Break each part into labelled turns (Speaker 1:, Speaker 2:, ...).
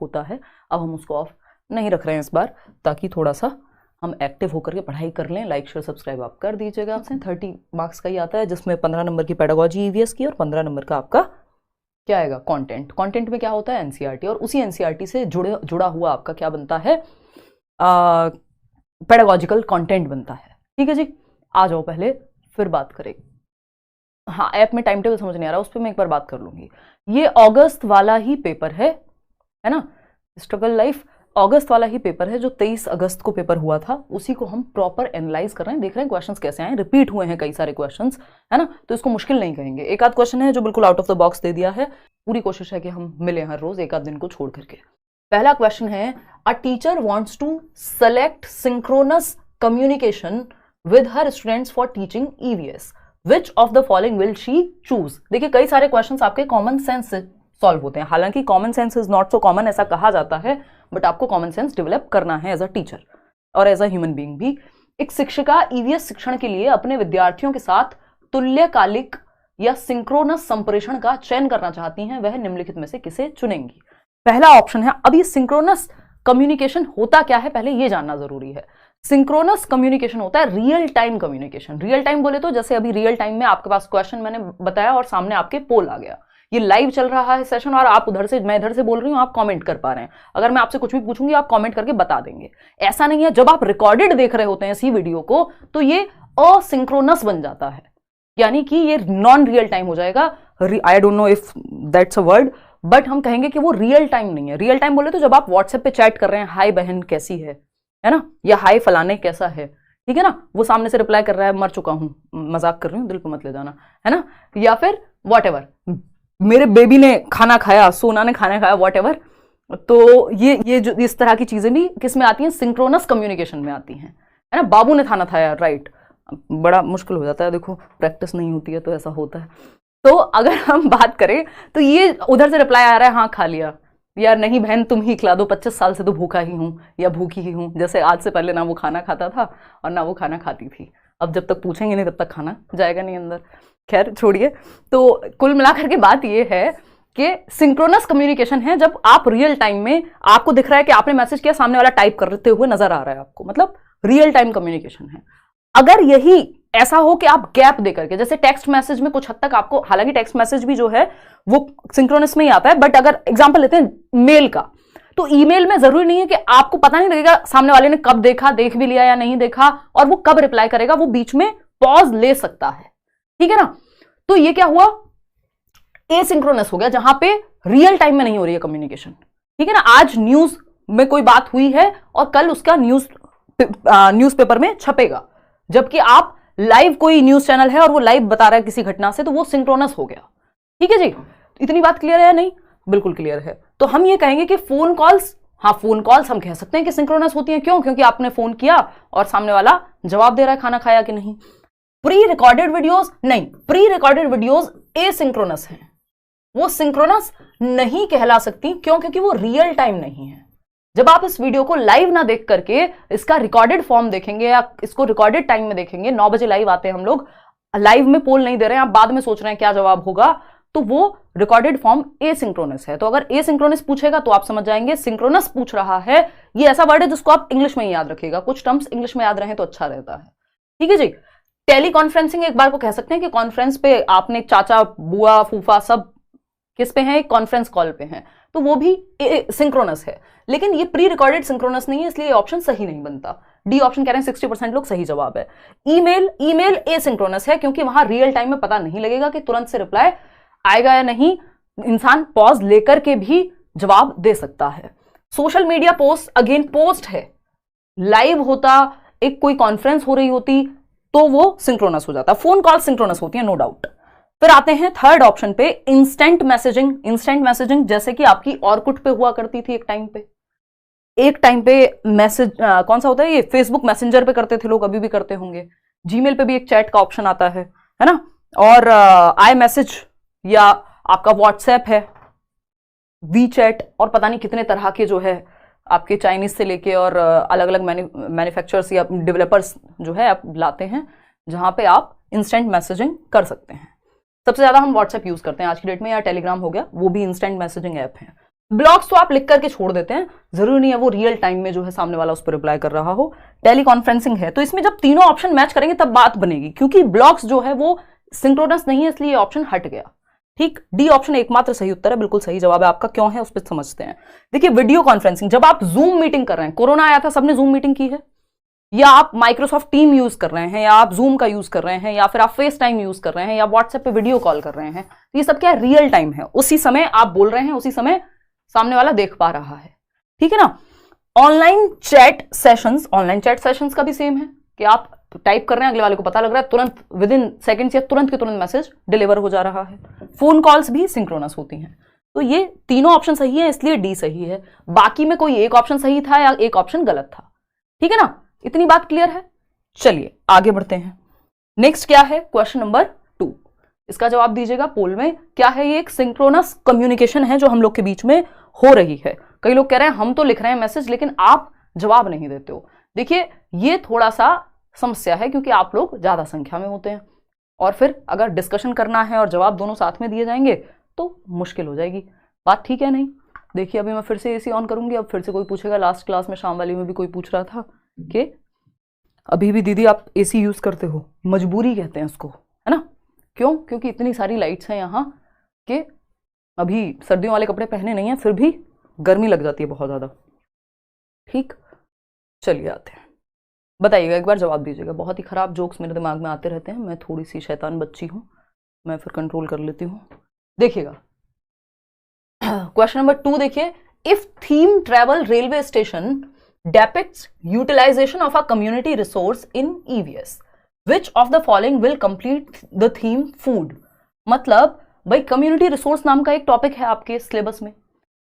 Speaker 1: होता है। अब हम उसको ऑफ नहीं रख रहे हैं इस बार, ताकि थोड़ा सा हम एक्टिव होकर के पढ़ाई कर लें। लाइक शेयर सब्सक्राइब आप कर दीजिएगा। आपसे 30 मार्क्स का ही आता है, जिसमें 15 नंबर की पेडागोजी ईवीएस की और 15 नंबर का आपका क्या आएगा, कंटेंट। कंटेंट में क्या होता है, एनसीईआरटी, और उसी एनसीईआरटी से जुड़ा हुआ आपका क्या बनता है, पेडागोजिकल कंटेंट बनता है। ठीक है जी, आ जाओ पहले फिर बात करें। हाँ, ऐप में टाइम टेबल समझ नहीं आ रहा, उस पर मैं एक बार बात कर लूंगी। ये अगस्त वाला ही पेपर है ना, स्ट्रगल लाइफ अगस्त वाला ही पेपर है, जो 23 अगस्त को पेपर हुआ था, उसी को हम प्रॉपर एनालाइज कर रहे हैं, देख रहे हैं क्वेश्चंस कैसे आए, रिपीट हुए हैं कई सारे क्वेश्चंस, है ना, तो इसको मुश्किल नहीं कहेंगे। एक आध क्वेश्चन है जो बिल्कुल आउट ऑफ द बॉक्स दे दिया है, पूरी कोशिश है कि हम मिले हर रोज, एक आध दिन को छोड़ करके। पहला क्वेश्चन है, a teacher wants to select synchronous communication with her students for teaching EVS, which of the following will she choose. देखिए कई सारे क्वेश्चंस आपके कॉमन सेंस से सॉल्व होते हैं, हालांकि common sense is not so common ऐसा कहा जाता है, बट आपको कॉमन सेंस डेवलप करना है एज अ टीचर और एज अ ह्यूमन बीइंग भी। एक शिक्षिका ईवीएस शिक्षण के लिए अपने विद्यार्थियों के साथ तुल्यकालिक या सिंक्रोनस संप्रेषण का चयन करना चाहती हैं, वह निम्नलिखित में से किसे चुनेंगी। पहला ऑप्शन है, अभी सिंक्रोनस कम्युनिकेशन होता क्या है पहले ये जानना जरूरी है। सिंक्रोनस कम्युनिकेशन होता है real time communication. Real time बोले तो जैसे अभी रियल टाइम में आपके पास क्वेश्चन मैंने बताया और सामने आपके पोल आ गया, ये लाइव चल रहा है सेशन और आप उधर से, मैं इधर से बोल रही हूँ, आप कमेंट कर पा रहे हैं। अगर मैं आपसे कुछ भी पूछूंगी आप कमेंट करके बता देंगे। ऐसा नहीं है, जब आप रिकॉर्डेड देख रहे होते हैं इसी वीडियो को तो ये असिंक्रोनस बन जाता है, यानी कि ये नॉन रियल टाइम हो जाएगा। I don't know if that's a word, but हम कहेंगे कि वो रियल टाइम नहीं है। रियल टाइम बोले तो जब आप व्हाट्सएप पे चैट कर रहे हैं, हाय बहन कैसी है ना, या हाय फलाने कैसा है, ठीक है ना, वो सामने से रिप्लाई कर रहा है मर चुका हूं, मजाक कर रही हूं, दिल पे मत ले जाना, है ना, या फिर व्हाटएवर, मेरे बेबी ने खाना खाया, सोना ने खाना खाया, व्हाटएवर। तो ये जो इस तरह की चीजें भी किस में आती हैं, सिंक्रोनस कम्युनिकेशन में आती हैं, है ना। बाबू ने खाना खाया, राइट, बड़ा मुश्किल हो जाता है, देखो प्रैक्टिस नहीं होती है तो ऐसा होता है। तो अगर हम बात करें तो ये उधर से रिप्लाई आ रहा है, हाँ खा लिया, यार नहीं बहन तुम ही खिला दो, 25 साल से तो भूखा ही हूँ या भूखी ही हूँ। जैसे आज से पहले ना वो खाना खाता था और ना वो खाना खाती थी, अब जब तक पूछेंगे नहीं तब तक खाना जाएगा नहीं अंदर। खैर छोड़िए। तो कुल मिलाकर के बात ये है कि सिंक्रोनस कम्युनिकेशन है जब आप रियल टाइम में, आपको दिख रहा है कि आपने मैसेज किया, सामने वाला टाइप करते हुए नजर आ रहा है आपको, मतलब रियल टाइम कम्युनिकेशन है। अगर यही ऐसा हो कि आप गैप देकर के, जैसे टेक्स्ट मैसेज में कुछ हद तक आपको, हालांकि टेक्स्ट मैसेज भी जो है वो सिंक्रोनस में ही आता है, बट अगर एग्जांपल लेते हैं मेल का, तो ईमेल में जरूरी नहीं है कि आपको पता नहीं लगेगा सामने वाले ने कब देखा, देख भी लिया या नहीं देखा, और वो कब रिप्लाई करेगा, वो बीच में पॉज ले सकता है, ठीक है ना। तो ये क्या हुआ, एसिंक्रोनस हो गया, जहां पे रियल टाइम में नहीं हो रही है कम्युनिकेशन, ठीक है ना। आज न्यूज में कोई बात हुई है और कल उसका न्यूज़पेपर में छपेगा, जबकि आप लाइव, कोई न्यूज चैनल है और वो लाइव बता रहा है किसी घटना से, तो वो सिंक्रोनस हो गया, ठीक है जी। इतनी बात क्लियर है या नहीं, बिल्कुल क्लियर है। तो हम ये कहेंगे कि फोन कॉल्स, हाँ फोन कॉल्स हम कह सकते हैं कि सिंक्रोनस होती हैं, क्यों, क्योंकि आपने फोन किया और सामने वाला जवाब दे रहा है खाना खाया कि नहीं। प्री रिकॉर्डेड वीडियोस नहीं, प्री रिकॉर्डेड वीडियोस एसिंक्रोनस हैं, वो सिंक्रोनस नहीं कहला सकती, क्यों, क्योंकि वो रियल टाइम नहीं है। जब आप इस वीडियो को लाइव ना देख करके इसका रिकॉर्डेड फॉर्म देखेंगे या इसको रिकॉर्डेड टाइम में देखेंगे, 9 बजे लाइव आते हैं हम लोग, लाइव में पोल नहीं दे रहे हैं, आप बाद में सोच रहे हैं क्या जवाब होगा, तो वो रिकॉर्डेड फॉर्म एसिंक्रोनस है। तो अगर एसिंक्रोनस पूछेगा तो आप समझ जाएंगे सिंक्रोनस पूछ रहा है। ये ऐसा वर्ड है जिसको आप इंग्लिश में ही याद रखिएगा, कुछ टर्म्स इंग्लिश में याद रहे तो अच्छा रहता है, ठीक है जी। टेली कॉन्फ्रेंसिंग एक बार को कह सकते हैं कि कॉन्फ्रेंस पे आपने चाचा बुआ फूफा सब किस पे हैं, कॉन्फ्रेंस कॉल पे हैं, तो वो भी सिंक्रोनस है। लेकिन ये प्री रिकॉर्डेड सिंक्रोनस नहीं है, इसलिए ये ऑप्शन सही नहीं बनता। डी ऑप्शन कह रहे हैं 60% लोग, सही जवाब है। ईमेल एसिंक्रोनस है, क्योंकि वहां रियल टाइम में पता नहीं लगेगा कि तुरंत से रिप्लाई आएगा या नहीं, इंसान पॉज लेकर के भी जवाब दे सकता है। Social media post, again post है, लाइव होता, एक कोई कॉन्फ्रेंस हो रही होती तो वो सिंक्रोनस हो जाता। फोन कॉल सिंक्रोनस होती है, नो डाउट। फिर आते हैं थर्ड ऑप्शन पे, इंस्टेंट मैसेजिंग। इंस्टेंट मैसेजिंग जैसे कि आपकी ऑर्कुट पे हुआ करती थी एक टाइम पे मैसेज कौन सा होता है, ये फेसबुक मैसेंजर पे करते थे लोग, अभी भी करते होंगे। जीमेल पे भी एक चैट का ऑप्शन आता है ना, और आई मैसेज या आपका व्हाट्सएप है, वी चैट, और पता नहीं कितने तरह के जो है आपके चाइनीज से लेके और अलग अलग मैन्युफैक्चरर्स या डेवलपर्स जो है आप लाते हैं, जहां पे आप इंस्टेंट मैसेजिंग कर सकते हैं। सबसे ज्यादा हम व्हाट्सएप यूज करते हैं आज की डेट में, या टेलीग्राम हो गया, वो भी इंस्टेंट मैसेजिंग ऐप है। ब्लॉग्स तो आप लिख करके छोड़ देते हैं, जरूरी नहीं है वो रियल टाइम में जो है सामने वाला उस पर रिप्लाई कर रहा हो। टेली कॉन्फ्रेंसिंग है, तो इसमें जब तीनों ऑप्शन मैच करेंगे तब बात बनेगी, क्योंकि ब्लॉग्स जो है वो सिंक्रोनस नहीं है, इसलिए ऑप्शन हट गया। ठीक, डी ऑप्शन एकमात्र सही उत्तर है, बिल्कुल सही जवाब है आपका। क्यों है उस पर समझते हैं। देखिए वीडियो कॉन्फ्रेंसिंग, जब आप जूम मीटिंग कर रहे हैं, कोरोना आया था सबने जूम मीटिंग की है, या आप माइक्रोसॉफ्ट टीम यूज कर रहे हैं, या आप जूम का यूज कर रहे हैं, या फिर आप फेस टाइम यूज कर रहे हैं, या व्हाट्सएप पे वीडियो कॉल कर रहे हैं, तो ये सब क्या है, रियल टाइम है। उसी समय आप बोल रहे हैं, उसी समय सामने वाला देख पा रहा है, ठीक है ना। ऑनलाइन चैट सेशंस का भी सेम है कि आप टाइप कर रहे हैं, अगले वाले को पता लग रहा है, तुरंत विद इन सेकेंड्स या तुरंत के तुरंत मैसेज डिलीवर हो जा रहा है। फोन कॉल्स भी सिंक्रोनस होती हैं। तो ये तीनों ऑप्शन सही है, इसलिए डी सही है। बाकी में कोई एक ऑप्शन सही था या एक ऑप्शन गलत था, ठीक है ना। इतनी बात क्लियर है। चलिए आगे बढ़ते हैं। नेक्स्ट क्या है, क्वेश्चन नंबर 2। इसका जवाब दीजिएगा पोल में। क्या है ये, एक सिंक्रोनस कम्युनिकेशन है जो हम लोग के बीच में हो रही है। कई लोग कह रहे हैं हम तो लिख रहे हैं मैसेज लेकिन आप जवाब नहीं देते हो। देखिए ये थोड़ा सा समस्या है, क्योंकि आप लोग ज्यादा संख्या में होते हैं, और फिर अगर डिस्कशन करना है और जवाब दोनों साथ में दिए जाएंगे तो मुश्किल हो जाएगी। बात ठीक है नहीं। देखिए अभी मैं फिर से एसी ऑन करूंगी, अब फिर से कोई पूछेगा। लास्ट क्लास में शाम वाली में भी कोई पूछ रहा था कि अभी भी दीदी आप एसी यूज करते हो, मजबूरी कहते हैं उसको, है ना। क्यों, क्योंकि इतनी सारी लाइट्स हैं यहाँ कि अभी सर्दियों वाले कपड़े पहने नहीं है, फिर भी गर्मी लग जाती है बहुत ज्यादा। ठीक, चलिए आते हैं। बताइएगा, एक बार जवाब दीजिएगा। बहुत ही खराब जोक्स मेरे दिमाग में आते रहते हैं, मैं थोड़ी सी शैतान बच्ची हूँ, मैं फिर कंट्रोल कर लेती हूँ। देखिएगा क्वेश्चन नंबर 2 देखिए। If theme travel railway station depicts utilization of a community resource in EVS, which of the following will complete the theme food? मतलब भाई कम्युनिटी रिसोर्स नाम का एक टॉपिक है आपके सिलेबस में।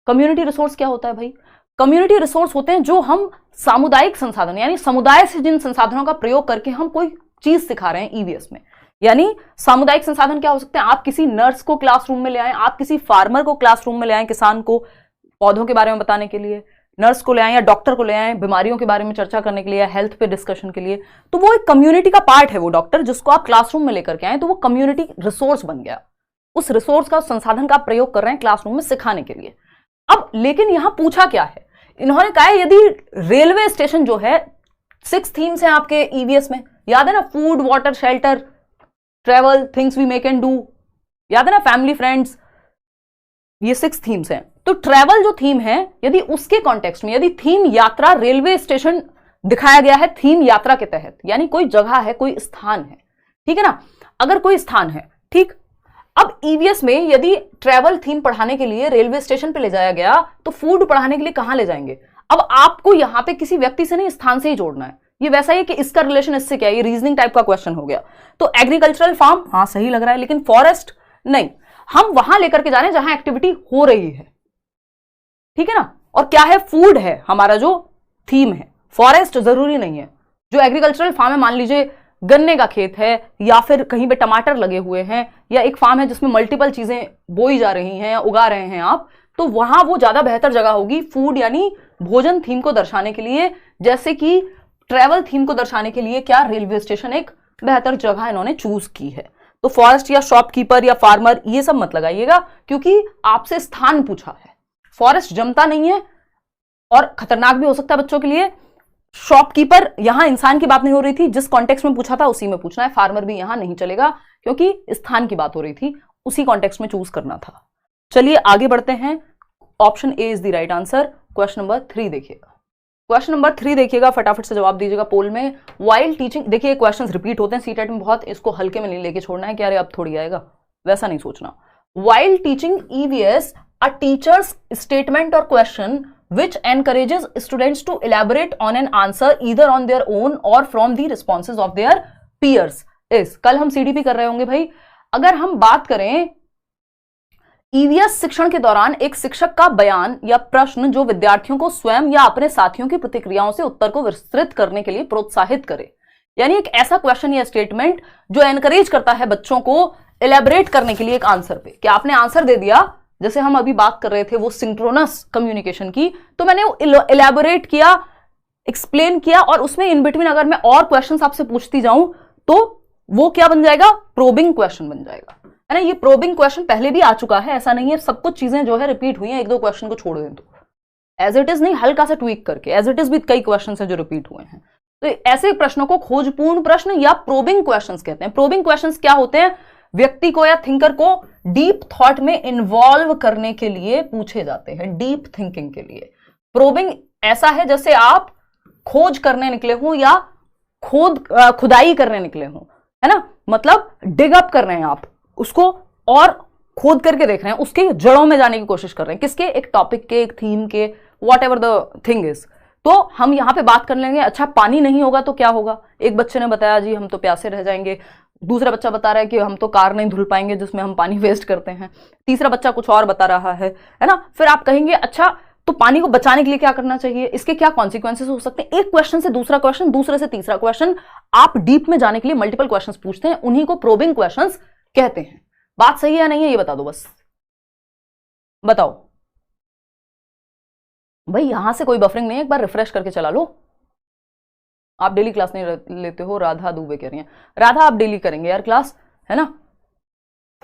Speaker 1: कम्युनिटी रिसोर्स क्या होता है भाई? कम्युनिटी रिसोर्स होते हैं जो हम सामुदायिक संसाधन, यानी समुदाय से जिन संसाधनों का प्रयोग करके हम कोई चीज सिखा रहे हैं ईवीएस में। यानी सामुदायिक संसाधन क्या हो सकते हैं? आप किसी नर्स को क्लासरूम में ले आए, आप किसी फार्मर को क्लासरूम में ले आए, किसान को पौधों के बारे में बताने के लिए, नर्स को ले आए या डॉक्टर को ले आए बीमारियों के बारे में चर्चा करने के लिए, हेल्थ पे डिस्कशन के लिए। तो वो एक कम्युनिटी का पार्ट है वो डॉक्टर, जिसको आप क्लासरूम में लेकर के आए, तो वो कम्युनिटी रिसोर्स बन गया। उस रिसोर्स का, संसाधन का प्रयोग कर रहे हैं क्लासरूम में सिखाने के लिए। अब लेकिन यहां पूछा क्या है, इन्होंने कहा है यदि रेलवे स्टेशन जो है 6 थीम्स हैं आपके ईवीएस में, याद है ना, food, water, shelter, travel, things we make and do, याद है ना, फैमिली, फ्रेंड्स, ये 6 थीम्स हैं। तो ट्रेवल जो थीम है, यदि उसके कॉन्टेक्स्ट में, यदि थीम यात्रा रेलवे स्टेशन दिखाया गया है थीम यात्रा के तहत, यानी कोई जगह है, कोई स्थान है, ठीक है ना, अगर कोई स्थान है, ठीक। अब ईवीएस में यदि ट्रेवल थीम पढ़ाने के लिए रेलवे स्टेशन पे ले जाया गया, तो फूड पढ़ाने के लिए कहां ले जाएंगे? अब आपको यहां पे किसी व्यक्ति से नहीं, स्थान से ही जोड़ना है। ये वैसा ही कि इसका रिलेशन इससे क्या है, ये रीजनिंग टाइप का क्वेश्चन हो गया। तो एग्रीकल्चरल फार्म, हाँ सही लग रहा है, लेकिन फॉरेस्ट नहीं, हम वहां लेकर के जा रहे हैं जहां एक्टिविटी हो रही है, ठीक है ना। और क्या है, फूड है हमारा जो थीम है, फॉरेस्ट जरूरी नहीं है। जो एग्रीकल्चरल फार्म है, मान लीजिए गन्ने का खेत है, या फिर कहीं पे टमाटर लगे हुए हैं, या एक फार्म है जिसमें मल्टीपल चीजें बोई जा रही हैं या उगा रहे हैं आप, तो वहां वो ज्यादा बेहतर जगह होगी फूड यानी भोजन थीम को दर्शाने के लिए। जैसे कि ट्रेवल थीम को दर्शाने के लिए क्या रेलवे स्टेशन एक बेहतर जगह इन्होंने चूज की है। तो फॉरेस्ट या शॉपकीपर या फार्मर ये सब मत लगाइएगा, क्योंकि आपसे स्थान पूछा है। फॉरेस्ट जमता नहीं है और खतरनाक भी हो सकता है बच्चों के लिए। शॉपकीपर, यहां इंसान की बात नहीं हो रही थी, जिस कॉन्टेक्स्ट में पूछा था उसी में पूछना है। फार्मर भी यहां नहीं चलेगा, क्योंकि स्थान की बात हो रही थी, उसी कॉन्टेक्स्ट में चूज करना था। चलिए आगे बढ़ते हैं। Option A is the right answer. Question number 3 देखिएगा। क्वेश्चन नंबर 3 देखिएगा, फटाफट से जवाब दीजिएगा पोल में। वाइल टीचिंग, देखिए क्वेश्चंस रिपीट होते हैं सीटेट में बहुत, इसको हल्के में नहीं लेके छोड़ना है कि अरे अब थोड़ी आएगा, वैसा नहीं सोचना। While teaching EVS, a teacher's statement or question which encourages students to elaborate on an answer either on their own or from the responses of their peers is। कल हम सीडीपी कर रहे होंगे भाई। अगर हम बात करें ईवीएस शिक्षण के दौरान एक शिक्षक का बयान या प्रश्न जो विद्यार्थियों को स्वयं या अपने साथियों की प्रतिक्रियाओं से उत्तर को विस्तृत करने के लिए प्रोत्साहित करे, यानी एक ऐसा क्वेश्चन या स्टेटमेंट जो एनकरेज करता है बच्चों को इलेबोरेट करने के लिए एक आंसर पे, कि आपने आंसर दे दिया, जैसे हम अभी बात कर रहे थे वो सिंक्रोनस कम्युनिकेशन की, तो मैंने इलेबोरेट किया, एक्सप्लेन किया, और उसमें इन बिटवीन अगर मैं और क्वेश्चंस आपसे पूछती जाऊं तो वो क्या बन जाएगा, प्रोबिंग क्वेश्चन बन जाएगा। है ना। ये प्रोबिंग क्वेश्चन पहले भी आ चुका है, ऐसा नहीं है सब कुछ चीजें जो है रिपीट हुई हैं, एक दो क्वेश्चन को छोड़ दें तो एज इट इज नहीं, हल्का सा ट्वीक करके, एज इट इज भी कई क्वेश्चन है जो रिपीट हुए हैं। तो ऐसे प्रश्नों को खोजपूर्ण प्रश्न या प्रोबिंग क्वेश्चंस कहते हैं। प्रोबिंग क्वेश्चंस क्या होते हैं? व्यक्ति को या थिंकर को डीप थॉट में इन्वॉल्व करने के लिए पूछे जाते हैं, डीप थिंकिंग के लिए। प्रोबिंग ऐसा है जैसे आप खोज करने निकले हो या खुदाई करने निकले हो, है ना, मतलब डिग अप कर रहे हैं आप उसको और खोद करके देख रहे हैं, उसके जड़ों में जाने की कोशिश कर रहे हैं, किसके? एक टॉपिक के, एक थीम के, what ever the thing is. तो हम यहां पे बात कर लेंगे, अच्छा पानी नहीं होगा तो क्या होगा? एक बच्चे ने बताया जी हम तो प्यासे रह जाएंगे, दूसरा बच्चा बता रहा है कि हम तो कार नहीं धुल पाएंगे जिसमें हम पानी वेस्ट करते हैं, तीसरा बच्चा कुछ और बता रहा है ना। फिर आप कहेंगे अच्छा तो पानी को बचाने के लिए क्या करना चाहिए, इसके क्या कॉन्सिक्वेंसेस हो सकते हैं। एक क्वेश्चन से दूसरा क्वेश्चन, दूसरे से तीसरा क्वेश्चन, आप डीप में जाने के लिए मल्टीपल क्वेश्चंस पूछते हैं, उन्हीं को प्रोबिंग क्वेश्चंस कहते हैं। बात सही है या नहीं है ये बता दो, बस बताओ भाई। यहां से कोई बफरिंग नहीं है, एक बार रिफ्रेश करके चला लो। आप डेली क्लास नहीं लेते हो, राधा दुबे कह रही हैं। राधा आप डेली करेंगे यार क्लास, है ना,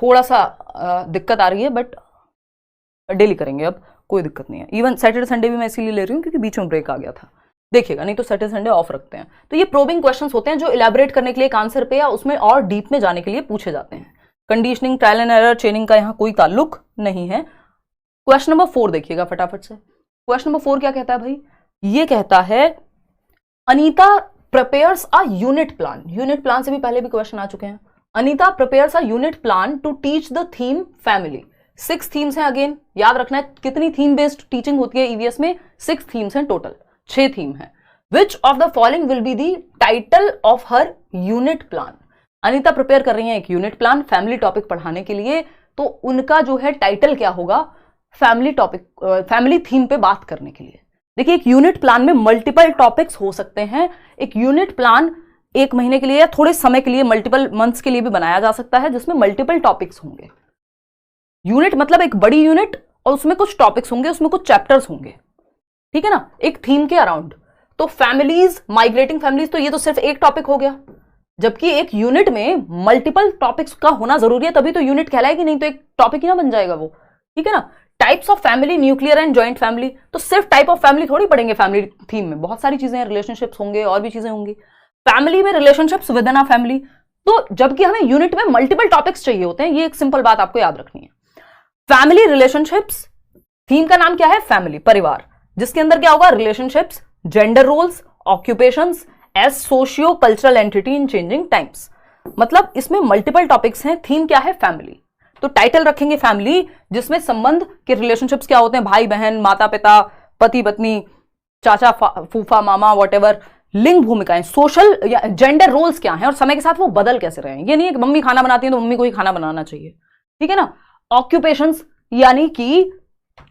Speaker 1: थोड़ा सा दिक्कत आ रही है बट डेली करेंगे, अब कोई दिक्कत नहीं है। इवन सैटरडे संडे भी मैं इसीलिए ले रही हूँ क्योंकि बीच में ब्रेक आ गया था, देखिएगा, नहीं तो सैटरडे संडे ऑफ रखते हैं। तो ये प्रोबिंग क्वेश्चंस होते हैं जो इलैबोरेट करने के लिए एक आंसर पे या उसमें और डीप में जाने के लिए पूछे जाते हैं। कंडीशनिंग, ट्रायल एंड एरर, चेनिंग का यहां कोई ताल्लुक नहीं है। क्वेश्चन नंबर 4 देखिएगा फटाफट से। क्वेश्चन नंबर 4 क्या कहता है भाई? ये कहता है Anita prepares a unit plan. Unit plan से भी पहले भी क्वेश्चन आ चुके हैं। Anita prepares a unit plan to teach the theme family. 6 themes हैं, अगेन याद रखना है कितनी थीम बेस्ड टीचिंग होती है ईवीएस में, 6 थीम्स हैं टोटल, 6 थीम है। Which of the following will be the title of her unit plan. Anita prepare कर रही हैं एक यूनिट प्लान फैमिली टॉपिक पढ़ाने के लिए, तो उनका जो है टाइटल क्या होगा? फैमिली टॉपिक, फैमिली थीम पे बात करने के लिए। देखिए एक यूनिट प्लान में मल्टीपल टॉपिक्स हो सकते हैं। एक यूनिट प्लान 1 महीने के लिए या थोड़े समय के लिए, मल्टीपल मंथ्स के लिए भी बनाया जा सकता है जिसमें मल्टीपल टॉपिक्स होंगे। यूनिट मतलब एक बड़ी यूनिट और उसमें कुछ टॉपिक्स होंगे, उसमें कुछ चैप्टर्स होंगे, ठीक है ना, एक थीम के अराउंड। तो फैमिलीज, माइग्रेटिंग फैमिलीज, तो ये तो सिर्फ एक टॉपिक हो गया, जबकि एक यूनिट में मल्टीपल टॉपिक्स का होना जरूरी है, तभी तो यूनिट कहलाएगी, नहीं तो एक टॉपिक ही ना बन जाएगा वो, ठीक है ना। Types of family, nuclear and joint family, तो सिर्फ टाइप ऑफ फैमिली थोड़ी पढ़ेंगे फैमिली थीम में, बहुत सारी चीजें हैं, रिलेशनशिप्स होंगे और भी चीजें होंगी फैमिली में, relationships with in a family. तो जबकि हमें यूनिट में मल्टीपल टॉपिक्स चाहिए होते हैं, ये एक सिंपल बात आपको याद रखनी है। फैमिली रिलेशनशिप्स, थीम का नाम क्या है? फैमिली, परिवार, जिसके अंदर क्या होगा? Relationships, gender roles, occupations as socio cultural entity in changing times. मतलब इसमें मल्टीपल टॉपिक्स हैं, थीम क्या है? फैमिली। तो टाइटल रखेंगे फैमिली, जिसमें संबंध के रिलेशनशिप्स क्या होते हैं? भाई बहन, माता पिता, पति पत्नी, चाचा फूफा मामा, वॉटेवर, लिंग भूमिकाएं, सोशल या जेंडर रोल्स क्या हैं और समय के साथ वो बदल कैसे रहे हैं। ये नहीं है कि मम्मी खाना बनाती है तो मम्मी को ही खाना बनाना चाहिए, ठीक है ना। ऑक्यूपेशंस यानी कि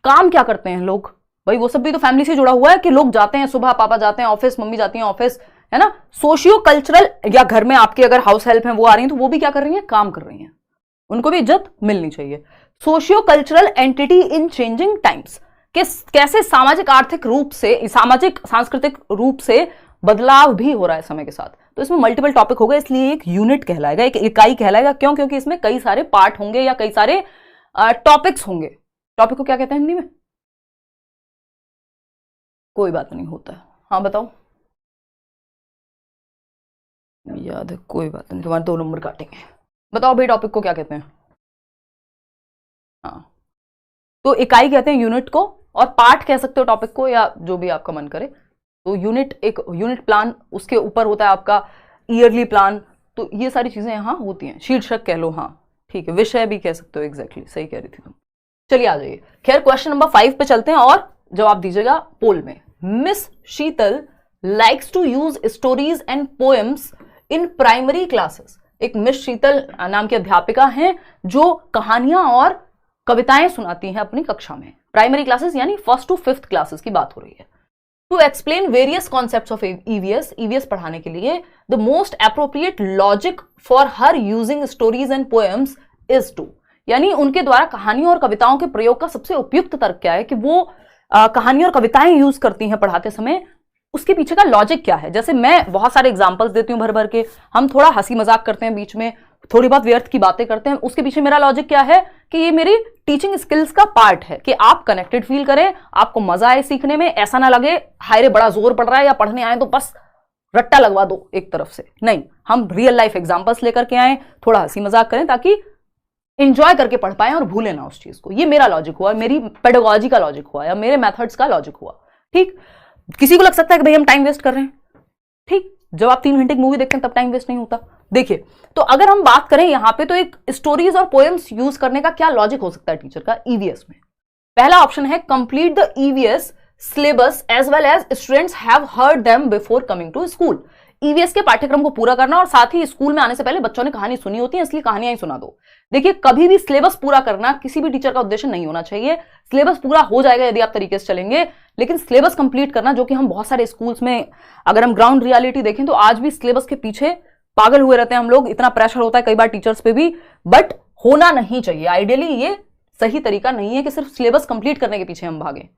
Speaker 1: काम क्या करते हैं लोग, भाई वो सब भी तो फैमिली से जुड़ा हुआ है कि लोग जाते हैं सुबह, पापा जाते हैं ऑफिस, मम्मी जाती हैं ऑफिस, है ना। सोशियो कल्चरल, या घर में आपकी अगर हाउस हेल्प है वो आ रही है तो वो भी क्या कर रही हैं? काम कर रही हैं, उनको भी इज्जत मिलनी चाहिए। Socio cultural entity in changing times, कैसे सामाजिक आर्थिक रूप से, सामाजिक सांस्कृतिक रूप से बदलाव भी हो रहा है समय के साथ। तो इसमें मल्टीपल टॉपिक होगा, इसलिए एक यूनिट कहलाएगा, एक इकाई कहलाएगा। क्यों? क्योंकि इसमें कई सारे पार्ट होंगे या कई सारे टॉपिक्स होंगे। टॉपिक को क्या कहते हैं हिंदी में? कोई बात नहीं, होता है। हाँ बताओ, याद है? कोई बात नहीं, तुम्हारे 2 नंबर काटेंगे। बताओ भाई टॉपिक को क्या कहते हैं? हाँ, तो इकाई कहते हैं यूनिट को, और पार्ट कह सकते हो टॉपिक को, या जो भी आपका मन करे। तो यूनिट, एक यूनिट प्लान, उसके ऊपर होता है आपका ईयरली प्लान। तो ये सारी चीजें यहाँ होती हैं, शीर्षक कह लो, हाँ ठीक है, विषय भी कह सकते हो, एग्जैक्टली सही कह रही थी तुम। चलिए आ जाइए, खैर क्वेश्चन नंबर 5 पे चलते हैं और जवाब दीजिएगा पोल में। Miss Sheetal likes to use stories and poems in primary classes. एक मिस शीतल नाम की अध्यापिका हैं जो कहानियां और कविताएं सुनाती हैं अपनी कक्षा में। प्राइमरी क्लासेस यानी 1st to 5th क्लासेस की बात हो रही है। To explain various concepts of EVS पढ़ाने के लिए the most appropriate logic for her using stories and poems is to, यानी उनके द्वारा कहानियों और कविताओं के प्रयोग का सबसे उपयुक्त तर्क क्या है कि वो कहानी और कविताएं यूज करती हैं पढ़ाते समय, उसके पीछे का लॉजिक क्या है। जैसे मैं बहुत सारे एग्जांपल्स देती हूं भर भर के, हम थोड़ा हंसी मजाक करते हैं बीच में, थोड़ी बहुत व्यर्थ की बातें करते हैं, उसके पीछे मेरा लॉजिक क्या है कि ये मेरी टीचिंग स्किल्स का पार्ट है कि आप कनेक्टेड फील करें, आपको मजा आए सीखने में, ऐसा ना लगे हाय रे बड़ा जोर पड़ रहा है या पढ़ने आए तो बस रट्टा लगवा दो एक तरफ से। नहीं, हम रियल लाइफ एग्जांपल्स लेकर के आए, थोड़ा हंसी मजाक करें ताकि एंजॉय करके पढ़ पाए और भूले ना उस चीज को। ये मेरा लॉजिक हुआ, मेरी पेडागोजी का लॉजिक हुआ या मेरे मेथड्स का लॉजिक हुआ। ठीक, किसी को लग सकता है कि भाई हम टाइम वेस्ट कर रहे हैं। ठीक, जब आप 3 घंटे की मूवी देखते हैं तब टाइम वेस्ट नहीं होता। देखिए, तो अगर हम बात करें यहां पे तो एक स्टोरीज और पोएम्स यूज करने का क्या लॉजिक हो सकता है टीचर का ईवीएस में। पहला ऑप्शन है complete the EVS syllabus as well as students have heard them before coming to school. EVS के पाठ्यक्रम को पूरा करना और साथ ही स्कूल में आने से पहले बच्चों ने कहानी सुनी होती है, इसलिए कहानियां ही सुना दो। देखिए, कभी भी सिलेबस पूरा करना किसी भी टीचर का उद्देश्य नहीं होना चाहिए। सिलेबस पूरा हो जाएगा यदि आप तरीके से चलेंगे, लेकिन सिलेबस कंप्लीट करना, जो कि हम बहुत सारे स्कूल्स में अगर हम ग्राउंड रियलिटी देखें तो आज भी सिलेबस के पीछे पागल हुए रहते हैं हम लोग। इतना प्रेशर होता है कई बार टीचर्स पे भी, बट होना नहीं चाहिए। आइडियली ये सही तरीका नहीं है कि सिर्फ सिलेबस कंप्लीट करने के पीछे हम भागें।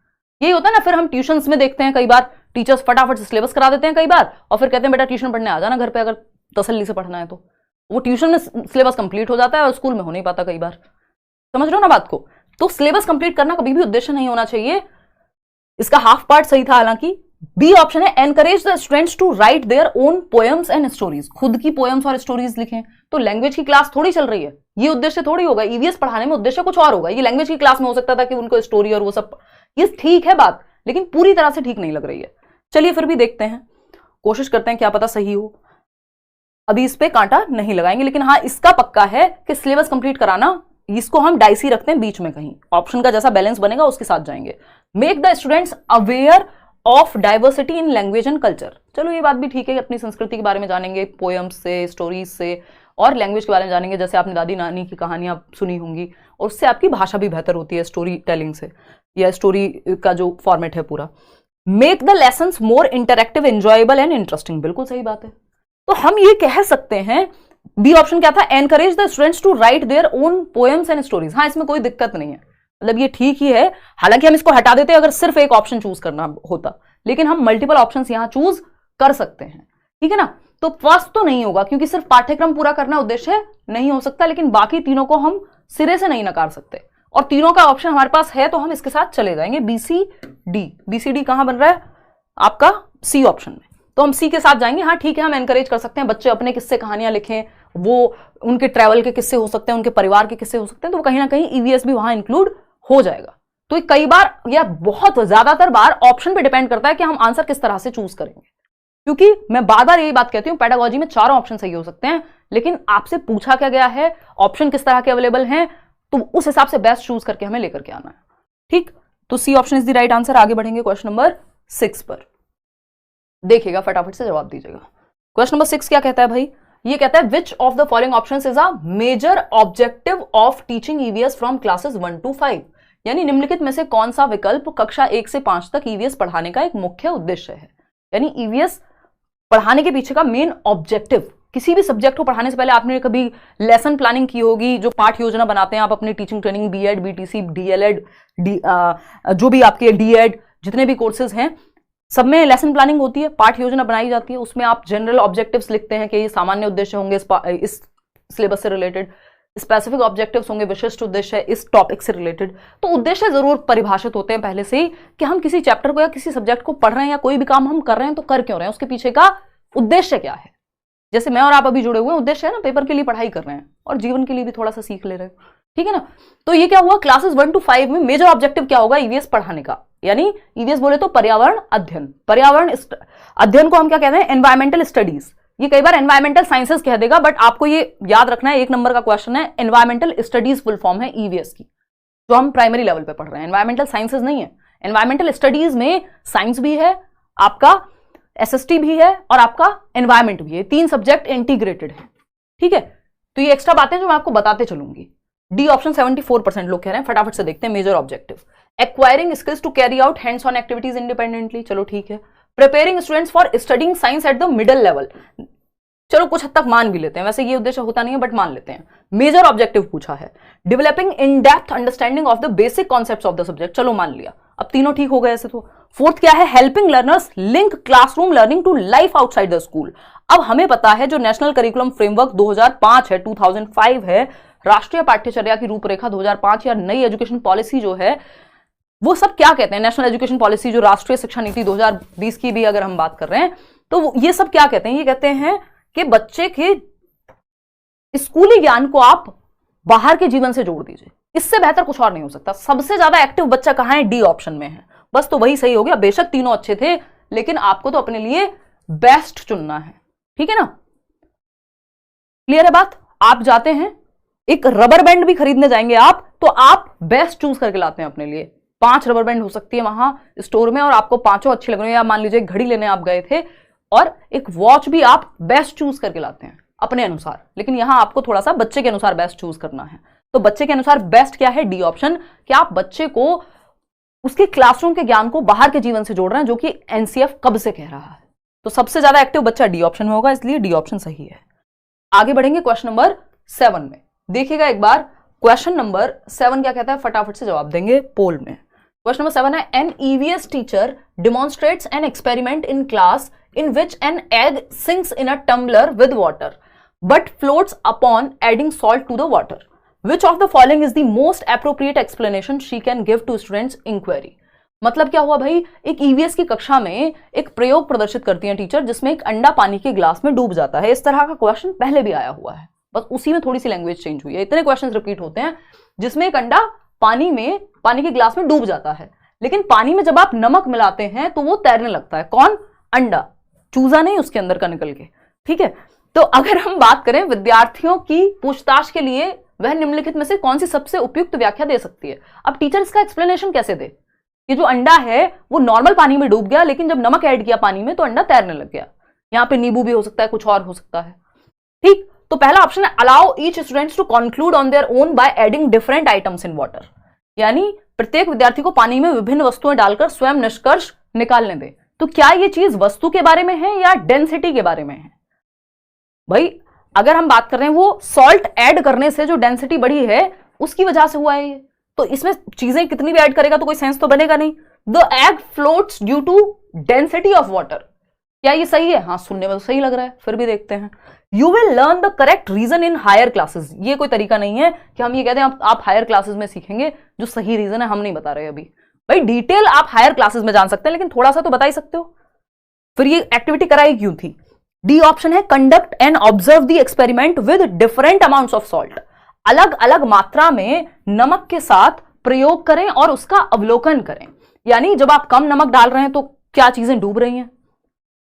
Speaker 1: यही होता है ना, फिर हम ट्यूशंस में देखते हैं कई बार टीचर्स फटाफट से सिलेबस करा देते हैं कई बार, और फिर कहते हैं बेटा ट्यूशन पढ़ने आ जाना घर पे अगर तसल्ली से पढ़ना है तो। वो ट्यूशन में सिलेबस कंप्लीट हो जाता है और स्कूल में हो नहीं पाता कई बार। समझ रहे हो ना बात को? तो सिलेबस कंप्लीट करना कभी भी उद्देश्य नहीं होना चाहिए। इसका हाफ पार्ट सही था हालांकि। बी ऑप्शन है encourage the students to write their own poems and stories. खुद की पोएम्स और स्टोरीज लिखें। तो लैंग्वेज की क्लास थोड़ी चल रही है, ये उद्देश्य थोड़ी होगा। ईवीएस पढ़ाने में उद्देश्य कुछ और होगा। ये लैंग्वेज की क्लास में हो सकता था कि उनको स्टोरी और वो सब, ये ठीक है बात, लेकिन पूरी तरह से ठीक नहीं लग रही है। चलिए फिर भी देखते हैं, कोशिश करते हैं, क्या पता सही हो। अभी इस पे कांटा नहीं लगाएंगे, लेकिन हाँ इसका पक्का है कि सिलेबस कंप्लीट कराना, इसको हम डाइसी रखते हैं बीच में कहीं, ऑप्शन का जैसा बैलेंस बनेगा उसके साथ जाएंगे। Make the students aware of diversity in language and culture. चलो ये बात भी ठीक है, अपनी संस्कृति के बारे में जानेंगे पोएम्स से, स्टोरीज से, और लैंग्वेज के बारे में जानेंगे। जैसे आपने दादी नानी की कहानियां सुनी होंगी और उससे आपकी भाषा भी बेहतर होती है स्टोरी टेलिंग से, या स्टोरी का जो फॉर्मेट है पूरा। Make the lessons more interactive, enjoyable and interesting. बिल्कुल सही बात है। तो हम ये कह सकते हैं, बी ऑप्शन क्या था, encourage the students to write their own poems and stories. हाँ, इसमें कोई दिक्कत नहीं है, मतलब ये ठीक ही है। हालांकि हम इसको हटा देते अगर सिर्फ एक ऑप्शन चूज करना होता, लेकिन हम मल्टीपल ऑप्शंस यहां चूज कर सकते हैं। ठीक है ना? तो फर्स्ट तो नहीं होगा क्योंकि सिर्फ पाठ्यक्रम पूरा करना उद्देश्य नहीं हो सकता, लेकिन बाकी तीनों को हम सिरे से नहीं नकार सकते, और तीनों का ऑप्शन हमारे पास है तो हम इसके साथ चले जाएंगे। बीसीडी, बीसीडी कहां बन रहा है आपका? सी ऑप्शन में, तो हम सी के साथ जाएंगे। हाँ ठीक है, हम एनकरेज कर सकते हैं बच्चे अपने किस्से कहानियां लिखें, वो उनके ट्रैवल के किस्से हो सकते हैं, उनके परिवार के किस्से हो सकते हैं, तो कहीं ना कहीं ईवीएस भी वहां इंक्लूड हो जाएगा। तो कई बार या बहुत ज्यादातर बार ऑप्शन पे डिपेंड करता है कि हम आंसर किस तरह से चूज करेंगे, क्योंकि मैं बार बार यही बात कहती हूं, पेडागोजी में चारों ऑप्शन सही हो सकते हैं, लेकिन आपसे पूछा क्या गया है, ऑप्शन किस तरह के अवेलेबल हैं, तो उस हिसाब से बेस्ट चूज करके हमें लेकर के आना है। ठीक, तो C option is the right answer. आगे बढ़ेंगे क्वेश्चन नंबर 6 पर, देखिएगा फटाफट से जवाब दीजिएगा। क्वेश्चन नंबर 6 क्या कहता है भाई? ये कहता है which of the following options is a major objective of teaching EVS from classes 1 to 5। यानी निम्नलिखित में से कौन सा विकल्प कक्षा 1 से 5 तक ईवीएस पढ़ाने का एक मुख्य उद्देश्य है। यानी ईवीएस पढ़ाने के पीछे का मेन ऑब्जेक्टिव। किसी भी सब्जेक्ट को पढ़ाने से पहले आपने कभी लेसन प्लानिंग की होगी, जो पाठ योजना बनाते हैं आप अपनी teaching training, BEd, BTC, DElEd, जो भी आपके डीएड जितने भी कोर्सेज हैं सब में लेसन प्लानिंग होती है, पाठ योजना बनाई जाती है। उसमें आप जनरल ऑब्जेक्टिव्स लिखते हैं कि ये सामान्य उद्देश्य होंगे इस सिलेबस से रिलेटेड, स्पेसिफिक ऑब्जेक्टिव्स होंगे विशिष्ट उद्देश्य इस टॉपिक से रिलेटेड। तो उद्देश्य जरूर परिभाषित होते हैं पहले से ही कि हम किसी चैप्टर को या किसी सब्जेक्ट को पढ़ रहे हैं या कोई भी काम हम कर रहे हैं तो कर क्यों रहे हैं, उसके पीछे का उद्देश्य क्या है। जैसे मैं और आप अभी जुड़े हुए हैं, उद्देश्य है ना पेपर के लिए पढ़ाई कर रहे हैं और जीवन के लिए भी थोड़ा सा सीख ले रहे हैं। ठीक है ना? तो ये क्या हुआ, क्लासेस 1 to 5 में मेजर ऑब्जेक्टिव क्या होगा ईवीएस पढ़ाने का। यानी ईवीएस बोले तो पर्यावरण अध्ययन, पर्यावरण अध्ययन को हम क्या कहते हैं, एनवायरमेंटल स्टडीज। ये कई बार एनवायरमेंटल साइंसेस कह देगा, बट आपको ये याद रखना है, 1 नंबर का क्वेश्चन है। एनवायरमेंटल स्टडीज फुल फॉर्म है ईवीएस की, जो हम प्राइमरी लेवल पे पढ़ रहे हैं। एनवायरमेंटल साइंसेस नहीं है, एनवायरमेंटल स्टडीज में साइंस भी है, आपका एसएसटी भी है और आपका एनवायरमेंट भी है। 3 सब्जेक्ट इंटीग्रेटेड है। ठीक है, तो ये एक्स्ट्रा बातें जो मैं आपको बताते चलूंगी। डी ऑप्शन 74% लोग कह रहे हैं, फटाफट से देखते हैं। Major objective acquiring skills to carry out hands on activities independently, चलो ठीक है। Preparing students for studying science at the middle level, चलो कुछ हद तक मान भी लेते हैं, वैसे ये उद्देश्य होता नहीं है बट मान लेते हैं। मेजर ऑब्जेक्टिव पूछा है। Developing in depth understanding of the basic concepts of the subject, चलो मान लिया, अब तीनों ठीक हो गए ऐसे तो। फोर्थ क्या है, helping learners link classroom learning to life outside the school. अब हमें पता है जो नेशनल करिकुलम फ्रेमवर्क 2005 है, 2005 है, राष्ट्रीय पाठ्यचर्या की रूपरेखा 2005 या नई एजुकेशन पॉलिसी जो है, वो सब क्या कहते हैं, नेशनल एजुकेशन पॉलिसी जो राष्ट्रीय शिक्षा नीति 2020 की भी अगर हम बात कर रहे हैं, तो ये सब क्या कहते हैं, ये कहते हैं कि बच्चे के स्कूली ज्ञान को आप बाहर के जीवन से जोड़ दीजिए। इससे बेहतर कुछ और नहीं हो सकता। सबसे ज्यादा एक्टिव बच्चा कहां है, डी ऑप्शन में है, बस तो वही सही हो गया। बेशक तीनों अच्छे थे, लेकिन आपको तो अपने लिए बेस्ट चुनना है, ठीक है ना। क्लियर है बात। आप जाते हैं एक रबर बैंड भी खरीदने जाएंगे आप, तो आप बेस्ट चूज करके लाते हैं अपने लिए। 5 रबर बैंड हो सकती है वहां स्टोर में और आपको पांचों अच्छी लग रही है, या मान लीजिए घड़ी लेने आप गए थे और एक वॉच भी आप बेस्ट चूज करके लाते हैं अपने अनुसार, लेकिन यहां आपको थोड़ा सा बच्चे के अनुसार बेस्ट चूज करना है। तो बच्चे के अनुसार बेस्ट क्या है, डी ऑप्शन। कि आप बच्चे को उसके क्लासरूम के ज्ञान को बाहर के जीवन से जोड़ रहे हैं, जो कि एनसीएफ कब से कह रहा है। तो सबसे ज्यादा एक्टिव बच्चा डी ऑप्शन में होगा, इसलिए डी ऑप्शन सही है। आगे बढ़ेंगे क्वेश्चन नंबर 7 में। देखिएगा एक बार क्वेश्चन नंबर 7 क्या कहता है, फटाफट से जवाब देंगे पोल में। क्वेश्चन नंबर 7 है, an EVS teacher demonstrates an experiment in class in which an egg sinks in a tumbler with water but floats upon adding salt to the water. Which of the following is the most appropriate explanation she can give to students inquiry? मतलब क्या हुआ भाई, एक EVS की कक्षा में एक प्रयोग प्रदर्शित करती है टीचर, जिसमें एक अंडा पानी के ग्लास में डूब जाता है। इस तरह का क्वेश्चन पहले भी आया हुआ है, बस उसी में थोड़ी सी लैंग्वेज चेंज हुई है। इतने क्वेश्चन रिपीट होते हैं जिसमें एक अंडा पानी के ग्लास में डूब जाता है, लेकिन पानी में जब आप नमक मिलाते हैं तो वो तैरने लगता है। कौन, अंडा, चूजा नहीं उसके अंदर का निकल के, ठीक है। तो अगर हम बात करें विद्यार्थियों की पूछताछ के लिए वह निम्नलिखित में से कौन सी सबसे उपयुक्त व्याख्या दे सकती है। अब टीचर इसका एक्सप्लेनेशन कैसे दे कि जो अंडा है वो नॉर्मल पानी में डूब गया, लेकिन जब नमक ऐड किया पानी में तो अंडा तैरने लग गया। यहां पे नींबू भी हो सकता है, कुछ और हो सकता है, ठीक। तो पहला ऑप्शन है, allow each students to conclude on their own by adding different items in water, यानी प्रत्येक विद्यार्थी को पानी में विभिन्न वस्तुएं डालकर स्वयं निष्कर्ष निकालने दे। तो क्या ये चीज वस्तु के बारे में है या डेंसिटी के बारे में है भाई। अगर हम बात कर रहे हैं वो सॉल्ट ऐड करने से जो डेंसिटी बढ़ी है उसकी वजह से हुआ है ये, तो इसमें चीजें कितनी भी ऐड करेगा तो कोई सेंस तो बनेगा नहीं। The egg floats due to density of water, क्या ये सही है, हाँ सुनने में तो सही लग रहा है, फिर भी देखते हैं। You will learn the correct reason in higher classes, ये कोई तरीका नहीं है कि हम ये कहते हैं आप हायर क्लासेस में सीखेंगे, जो सही रीजन है हम नहीं बता रहे अभी भाई। डिटेल आप हायर क्लासेस में जान सकते हैं, लेकिन थोड़ा सा तो बता ही सकते हो। फिर ये एक्टिविटी कराई क्यों थी। डी ऑप्शन है, conduct and observe the experiment with different amounts of salt, अलग अलग मात्रा में नमक के साथ प्रयोग करें और उसका अवलोकन करें। यानी जब आप कम नमक डाल रहे हैं तो क्या चीजें डूब रही हैं,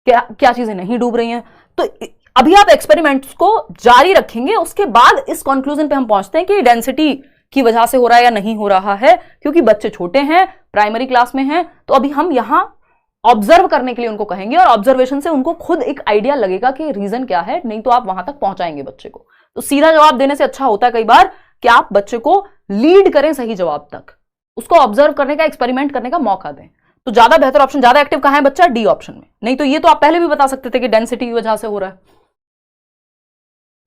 Speaker 1: क्या चीजें नहीं डूब रही हैं। तो अभी आप एक्सपेरिमेंट्स को जारी रखेंगे, उसके बाद इस कंक्लूजन पे हम पहुंचते हैं कि डेंसिटी की वजह से हो रहा है या नहीं हो रहा है, क्योंकि बच्चे छोटे हैं, प्राइमरी क्लास में हैं। तो अभी हम यहां ऑब्जर्व करने के लिए उनको कहेंगे और ऑब्जर्वेशन से उनको खुद एक आइडिया लगेगा कि रीजन क्या है, नहीं तो आप वहां तक पहुंचाएंगे बच्चे को। तो सीधा जवाब देने से अच्छा होता है कई बार कि आप बच्चे को लीड करें सही जवाब तक, उसको ऑब्जर्व करने का, एक्सपेरिमेंट करने का मौका दें। तो ज्यादा बेहतर ऑप्शन, ज्यादा एक्टिव कहां है बच्चा, डी ऑप्शन में। नहीं तो ये तो आप पहले भी बता सकते थे कि डेंसिटी की वजह से हो रहा है।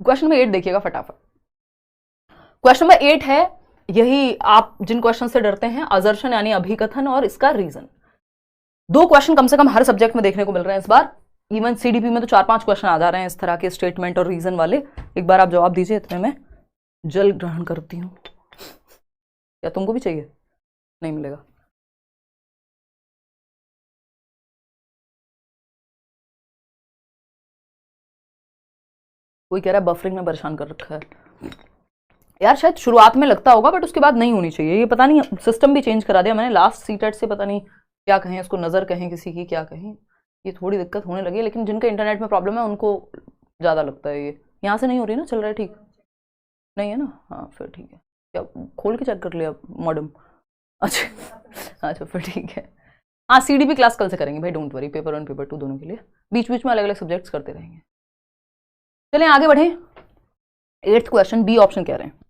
Speaker 1: क्वेश्चन नंबर 8 देखिएगा फटाफट। क्वेश्चन नंबर 8 है, यही आप जिन क्वेश्चन से डरते हैं, असर्शन यानी अभिकथन और इसका रीजन। 2 क्वेश्चन कम से कम हर सब्जेक्ट में देखने को मिल रहे हैं इस बार। इवन सीडीपी में तो 4-5 क्वेश्चन आ जा रहे हैं इस तरह के स्टेटमेंट और रीजन वाले। एक बार आप जवाब दीजिए, इतने में जल ग्रहण करती हूं। क्या तुमको भी चाहिए? नहीं मिलेगा। कोई कह रहा है बफरिंग में परेशान कर रखा है यार, शायद शुरुआत में लगता होगा बट उसके बाद नहीं होनी चाहिए। ये पता नहीं, सिस्टम भी चेंज करा दिया मैंने लास्ट सीटेट से, पता नहीं क्या कहें इसको, नजर कहें किसी की, क्या कहें, ये थोड़ी दिक्कत होने लगी है। लेकिन जिनका इंटरनेट में प्रॉब्लम है उनको ज़्यादा लगता है। ये यहाँ से नहीं हो रही ना, चल रहा है ठीक नहीं है ना, हाँ फिर ठीक है। क्या खोल के चेक कर लिया मॉडम? अच्छा अच्छा फिर ठीक है। हाँ सीडीपी क्लास कल से करेंगे भाई, डोंट वरी, पेपर 1 पेपर 2 दोनों के लिए बीच बीच में अलग अलग सब्जेक्ट्स करते रहेंगे। चलें आगे बढ़ें। 8th क्वेश्चन, बी ऑप्शन कह रहे हैं।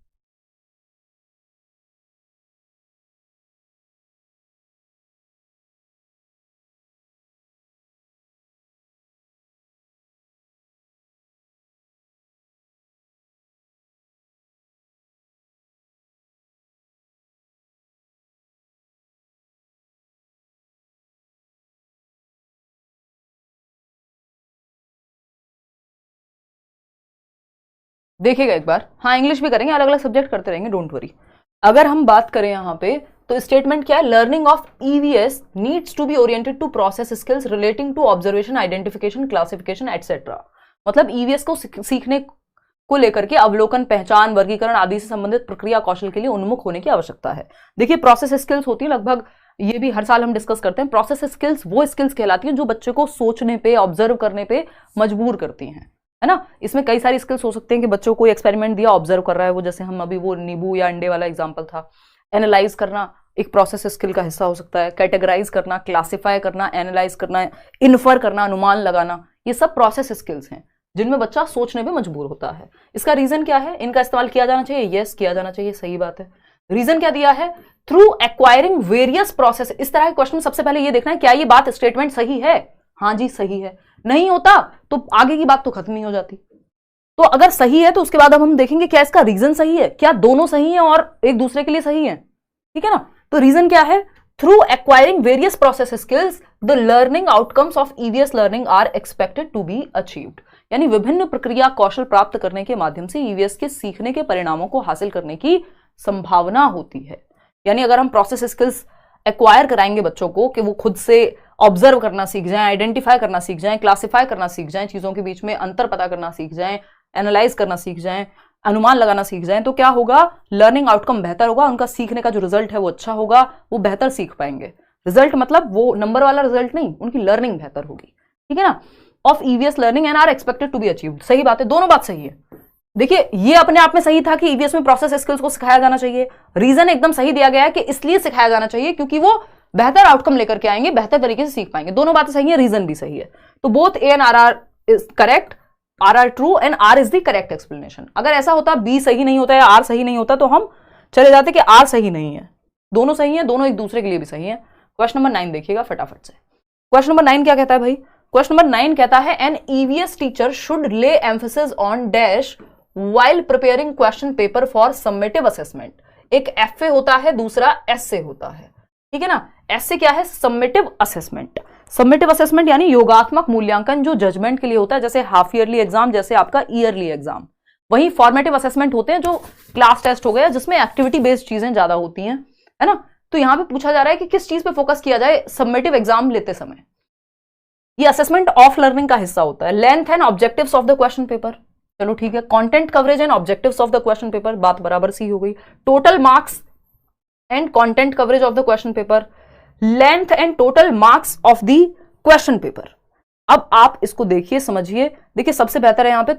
Speaker 1: देखिएगा एक बार, हाँ इंग्लिश भी करेंगे, अलग अलग सब्जेक्ट करते रहेंगे, डोंट वरी। अगर हम बात करें यहाँ पे तो स्टेटमेंट क्या है, learning of EVS needs to be oriented to process skills relating to observation, identification, classification etcetera. मतलब ईवीएस को सीखने को लेकर के अवलोकन, पहचान, वर्गीकरण आदि से संबंधित प्रक्रिया कौशल के लिए उन्मुख होने की आवश्यकता है। देखिए प्रोसेस स्किल्स होती है लगभग, ये भी हर साल हम डिस्कस करते हैं। प्रोसेस स्किल्स वो स्किल्स कहलाती हैं जो बच्चे को सोचने पे, ऑब्जर्व करने पे मजबूर करती हैं, है ना। इसमें कई सारी स्किल्स हो सकते हैं कि बच्चों को एक्सपेरिमेंट दिया, ऑब्जर्व कर रहा है वो, जैसे हम अभी वो नींबू या अंडे वाला एग्जांपल था। एनालाइज करना एक प्रोसेस स्किल का हिस्सा हो सकता है। कैटेगराइज करना, क्लासिफाई करना, एनालाइज करना, इन्फर करना, अनुमान लगाना, ये सब प्रोसेस स्किल्स हैं जिनमें बच्चा सोचने पे मजबूर होता है। इसका रीजन क्या है, इनका इस्तेमाल किया जाना चाहिए, यस किया जाना चाहिए, सही बात है। रीजन क्या दिया है, थ्रू एक्वायरिंग वेरियस प्रोसेस। इस तरह के क्वेश्चन सबसे पहले ये देखना है क्या ये बात स्टेटमेंट सही है, हाँ जी सही है, नहीं होता तो आगे की बात तो खत्म ही हो जाती। तो अगर सही है तो उसके बाद अब हम देखेंगे क्या इसका रीजन सही है, क्या दोनों सही है और एक दूसरे के लिए सही है, ठीक है ना। तो रीजन क्या है, through acquiring various process skills the learning outcomes of EVS learning are expected to be achieved. यानी विभिन्न प्रक्रिया कौशल प्राप्त करने के माध्यम से ईवीएस के सीखने के परिणामों को हासिल करने की संभावना होती है। यानी अगर हम प्रोसेस स्किल्स एक्वायर कराएंगे बच्चों को कि वो खुद से ऑब्जर्व करना सीख जाएं, आइडेंटिफाई करना सीख जाएं, क्लासिफाई करना सीख जाएं, चीजों के बीच में अंतर पता करना सीख जाएं, एनालाइज करना सीख जाएं, अनुमान लगाना सीख जाएं, तो क्या होगा, लर्निंग आउटकम बेहतर होगा, उनका सीखने का जो रिजल्ट है वो अच्छा होगा, वो बेहतर सीख पाएंगे। रिजल्ट मतलब वो नंबर वाला रिजल्ट नहीं, उनकी लर्निंग बेहतर होगी, ठीक है ना। Of EVS learning and are expected to be achieved, सही बात है, दोनों बात सही है। देखिए ये अपने आप में सही था कि ईवीएस में प्रोसेस स्किल्स को सिखाया जाना चाहिए, रीजन एकदम सही दिया गया है कि इसलिए सिखाया जाना चाहिए क्योंकि वो बेहतर आउटकम लेकर के आएंगे, बेहतर तरीके से सीख पाएंगे। दोनों बातें सही है, रीजन भी सही है। तो both A and R are is correct, R are true and R is the correct explanation. अगर ऐसा होता बी सही नहीं होता है, आर सही नहीं होता, तो हम चले जाते कि आर सही नहीं है। दोनों सही है, दोनों एक दूसरे के लिए भी सही है। क्वेश्चन नंबर 9 देखिएगा फटाफट से। क्वेश्चन नंबर 9 क्या कहता है भाई, क्वेश्चन नंबर 9 कहता है एन ईवीएस टीचर शुड ले emphasis on dash while preparing question paper for summative assessment। एक एफए होता है, दूसरा एसए होता है, ठीक है ना। एसए क्या है, समेटिव असेसमेंट। समेटिव असेसमेंट यानी योगात्मक मूल्यांकन जो जजमेंट के लिए होता है, जैसे हाफ ईयरली एग्जाम, जैसे आपका ईयरली एग्जाम। वही फॉर्मेटिव असेसमेंट होते हैं जो क्लास टेस्ट हो गया, जिसमें एक्टिविटी बेस्ड चीजें ज्यादा होती हैं, है ना। तो यहां पे पूछा जा रहा है कि किस चीज पे फोकस किया जाए समेटिव एग्जाम लेते समय। ये असेसमेंट ऑफ लर्निंग का हिस्सा होता है। Length and objectives of the question paper, चलो ठीक है। Content coverage and objectives of the question paper, बात बराबर सी हो गई। Total marks and content coverage of the question paper, length and total marks of the question paper. अब आप इसको देखिए, समझिए। देखिए सबसे बेहतर है यहां पे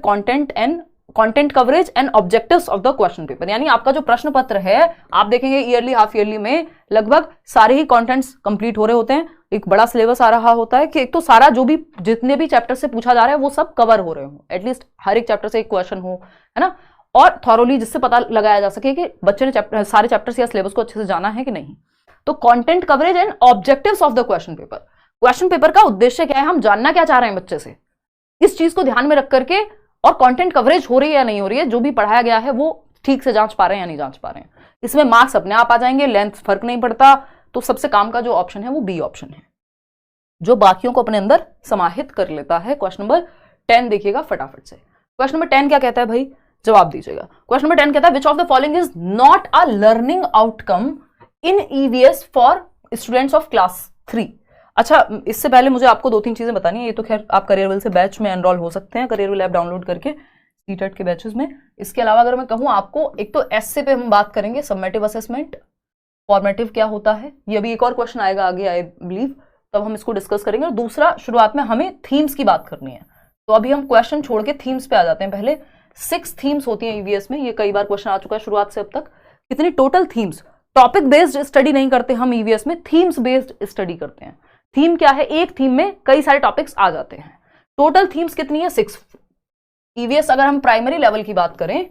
Speaker 1: content coverage and objectives of the question paper. यानी आपका जो प्रश्न पत्र है, आप देखेंगे ईयरली हाफ ईयरली में लगभग सारे ही कंटेंट्स कंप्लीट हो रहे होते हैं। एक बड़ा सिलेबस आ रहा होता है कि एक तो सारा जो भी जितने भी चैप्टर से पूछा जा रहा है वो सब कवर हो रहे हो, एटलीस्ट हर एक चैप्टर से एक क्वेश्चन हो, है ना। और थॉरोली, जिससे पता लगाया जा सके कि बच्चे ने सारे चैप्टर्स या सिलेबस को अच्छे से जाना है कि नहीं। तो content coverage and objectives of the question paper. Question paper का उद्देश्य क्या है, हम जानना क्या चाह रहे हैं बच्चे से, इस चीज को ध्यान में रख करके, और कंटेंट कवरेज हो रही है या नहीं हो रही है, जो भी पढ़ाया गया है वो ठीक से जांच पा रहे हैं या नहीं जांच पा रहे हैं। इसमें मार्क्स अपने आप आ जाएंगे, लेंथ फर्क नहीं पड़ता। तो सबसे काम का जो ऑप्शन है वो बी ऑप्शन है, जो बाकियों को अपने अंदर समाहित कर लेता है। क्वेश्चन नंबर 10 देखिएगा फटाफट से। क्वेश्चन नंबर 10 क्या कहता है भाई, जवाब दीजिएगा। क्वेश्चन नंबर 10 कहता है which of the following is not a learning outcome in EVS for students of class 3। अच्छा, इससे पहले मुझे आपको 2-3 चीजें बतानी है। ये तो खैर आप करियरविल से बैच में एनरोल हो सकते हैं, करियरविल ऐप डाउनलोड करके सीटेट के बैचेस में। इसके अलावा अगर मैं कहूँ आपको, एक तो एसए पे हम बात करेंगे, समेटिव असेसमेंट, फॉर्मेटिव क्या होता है, ये भी एक और क्वेश्चन आएगा आगे आई बिलीव, तब हम इसको डिस्कस करेंगे। और दूसरा, शुरुआत में हमें थीम्स की बात करनी है, तो अभी हम क्वेश्चन छोड़ के थीम्स पे आ जाते हैं। पहले 6 थीम्स होती हैं ईवीएस में, ये कई बार क्वेश्चन आ चुका है शुरुआत से अब तक। कितनी total themes, topic based study नहीं करते हम ईवीएस में, थीम्स बेस्ड स्टडी करते हैं। थीम क्या है, एक थीम में कई सारे टॉपिक्स आ जाते हैं। टोटल थीम्स कितनी है, 6। ईवीएस अगर हम प्राइमरी लेवल की बात करें,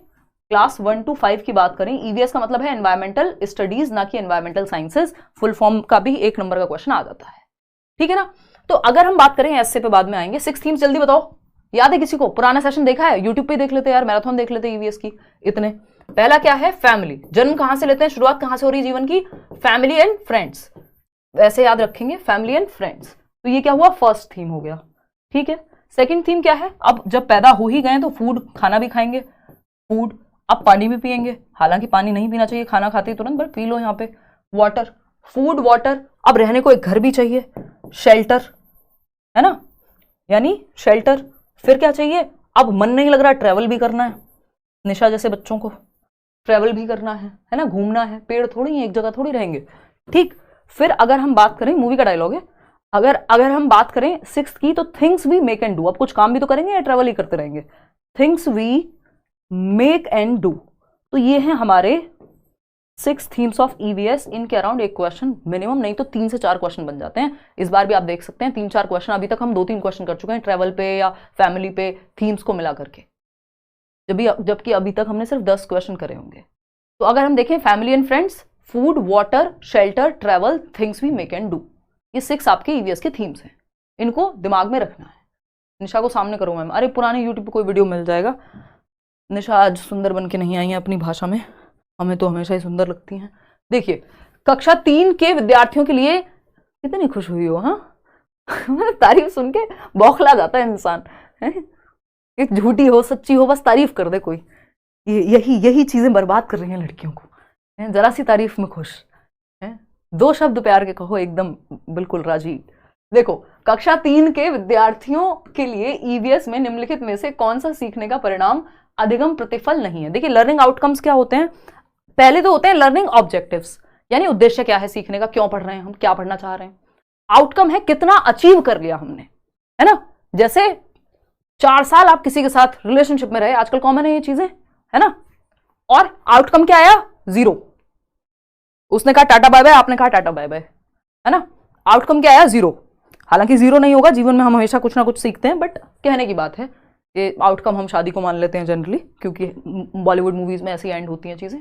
Speaker 1: क्लास 1 to 5 की बात करें, ईवीएस का मतलब है एनवायरमेंटल स्टडीज, ना कि एनवायरमेंटल साइंसेज। फुल फॉर्म का भी 1 नंबर का क्वेश्चन आ जाता है, ठीक है ना। तो अगर हम बात करें, एसए पे बाद में आएंगे। 6 थीम्स जल्दी बताओ, याद है किसी को? पुराना सेशन देखा है, यूट्यूब पे देख लेते यार, मैराथन देख लेते ईवीएस की। इतने, पहला क्या है, फैमिली। जन्म कहां से लेते हैं, शुरुआत कहां से हो रही है जीवन की, फैमिली एंड फ्रेंड्स। वैसे याद रखेंगे, फैमिली एंड फ्रेंड्स। तो ये क्या हुआ, फर्स्ट थीम हो गया, ठीक है। सेकंड थीम क्या है, अब जब पैदा हो ही गए तो फूड, खाना भी खाएंगे, फूड, आप पानी भी पिएंगे, हालांकि पानी नहीं पीना चाहिए खाना खाते ही तुरंत, बट पी लो यहाँ पे। वाटर, फूड, वाटर, अब रहने को एक घर भी चाहिए, शेल्टर, है ना, यानी शेल्टर। फिर क्या चाहिए, अब मन नहीं लग रहा, ट्रैवल भी करना है, निशा जैसे बच्चों को ट्रैवल भी करना है ना, घूमना है, पेड़ थोड़ी है, एक जगह थोड़ी रहेंगे, ठीक। फिर अगर हम बात करें, मूवी का डायलॉग है, अगर हम बात करें सिक्स्थ की, तो things we make and do, अब कुछ काम भी तो करेंगे या ट्रैवल ही करते रहेंगे, things we make and do. तो ये हैं हमारे 6 थीम्स ऑफ ईवीएस। इनके अराउंड एक क्वेश्चन मिनिमम, नहीं तो 3 से 4 क्वेश्चन बन जाते हैं। इस बार भी आप देख सकते हैं 3-4 क्वेश्चन, अभी तक हम 2-3 क्वेश्चन कर चुके हैं ट्रैवल पे या फैमिली पे, थीम्स को मिला करके, जबकि अभी तक हमने सिर्फ 10 क्वेश्चन करे होंगे। तो अगर हम देखें family and friends, food, water, shelter, travel, things we make and do, ये 6 आपके ईवीएस के थीम्स हैं, इनको दिमाग में रखना है। निशा को सामने करो मैम, अरे पुराने यूट्यूब पे कोई वीडियो मिल जाएगा। निशा आज सुंदर बन के नहीं आई है अपनी भाषा में, हमें तो हमेशा ही सुंदर लगती हैं। देखिए, कक्षा 3 के विद्यार्थियों के लिए कितनी खुश हुई हो, हाँ मतलब तारीफ सुन के बौखला जाता है इंसान, है झूठी हो सच्ची हो, बस तारीफ कर दे कोई। यही चीजें बर्बाद कर रही हैं लड़कियों को, जरा सी तारीफ में खुश है, 2 शब्द प्यार के कहो एकदम बिल्कुल राजी। देखो, कक्षा 3 के विद्यार्थियों के लिए ईवीएस में निम्नलिखित में से कौन सा सीखने का परिणाम अधिगम प्रतिफल नहीं है। देखिए, लर्निंग आउटकम्स क्या होते हैं, पहले तो होते हैं लर्निंग ऑब्जेक्टिव्स, यानी उद्देश्य क्या है सीखने का, क्यों पढ़ रहे हैं हम, क्या पढ़ना चाह रहे हैं। आउटकम है कितना अचीव कर लिया हमने, है ना। जैसे 4 साल आप किसी के साथ रिलेशनशिप में रहे, आजकल कॉमन है ये चीजें, है ना, और आउटकम क्या आया, 0। उसने कहा टाटा बाय बाय, आपने कहा टाटा बाय बाय, है ना, आउटकम क्या आया, 0। हालांकि 0 नहीं होगा, जीवन में हम हमेशा कुछ ना कुछ सीखते हैं, बट कहने की बात है ये आउटकम हम शादी को मान लेते हैं जनरली, क्योंकि बॉलीवुड मूवीज में ऐसी एंड होती हैं चीजें,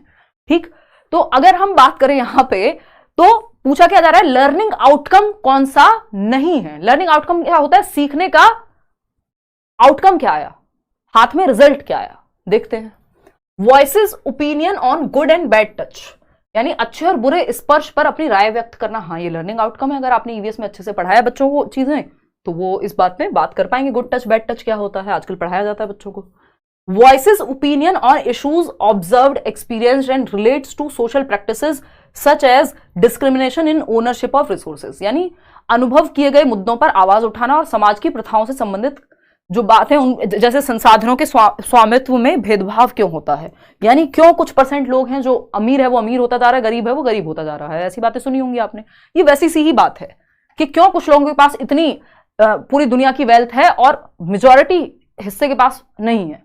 Speaker 1: ठीक। तो अगर हम बात करें यहां पे, तो पूछा क्या जा रहा है, लर्निंग आउटकम कौन सा नहीं है। लर्निंग आउटकम क्या होता है, सीखने का आउटकम क्या आया, हाथ में रिजल्ट क्या आया, देखते हैं। Voices opinion on good and bad touch, यानी अच्छे और बुरे स्पर्श पर अपनी राय व्यक्त करना, हाँ ये लर्निंग आउटकम है। अगर आपने ईवीएस में अच्छे से पढ़ाया बच्चों को चीजें, तो वो इस बात में बात कर पाएंगे, गुड टच बैड टच क्या होता है, आजकल पढ़ाया जाता है बच्चों को। Voices opinion on issues observed, experienced and relates to social practices such as discrimination in ownership of resources, यानी अनुभव किए गए मुद्दों पर आवाज उठाना और समाज की प्रथाओं से संबंधित जो बातें, उन जैसे संसाधनों के स्वामित्व में भेदभाव क्यों होता है, यानी क्यों कुछ % लोग हैं जो अमीर है वो अमीर होता जा रहा है, गरीब है वो गरीब होता जा रहा है। ऐसी बातें सुनी होंगी आपने, ये वैसी सी ही बात है कि क्यों कुछ लोगों के पास इतनी पूरी दुनिया की वेल्थ है और मेजॉरिटी हिस्से के पास नहीं है।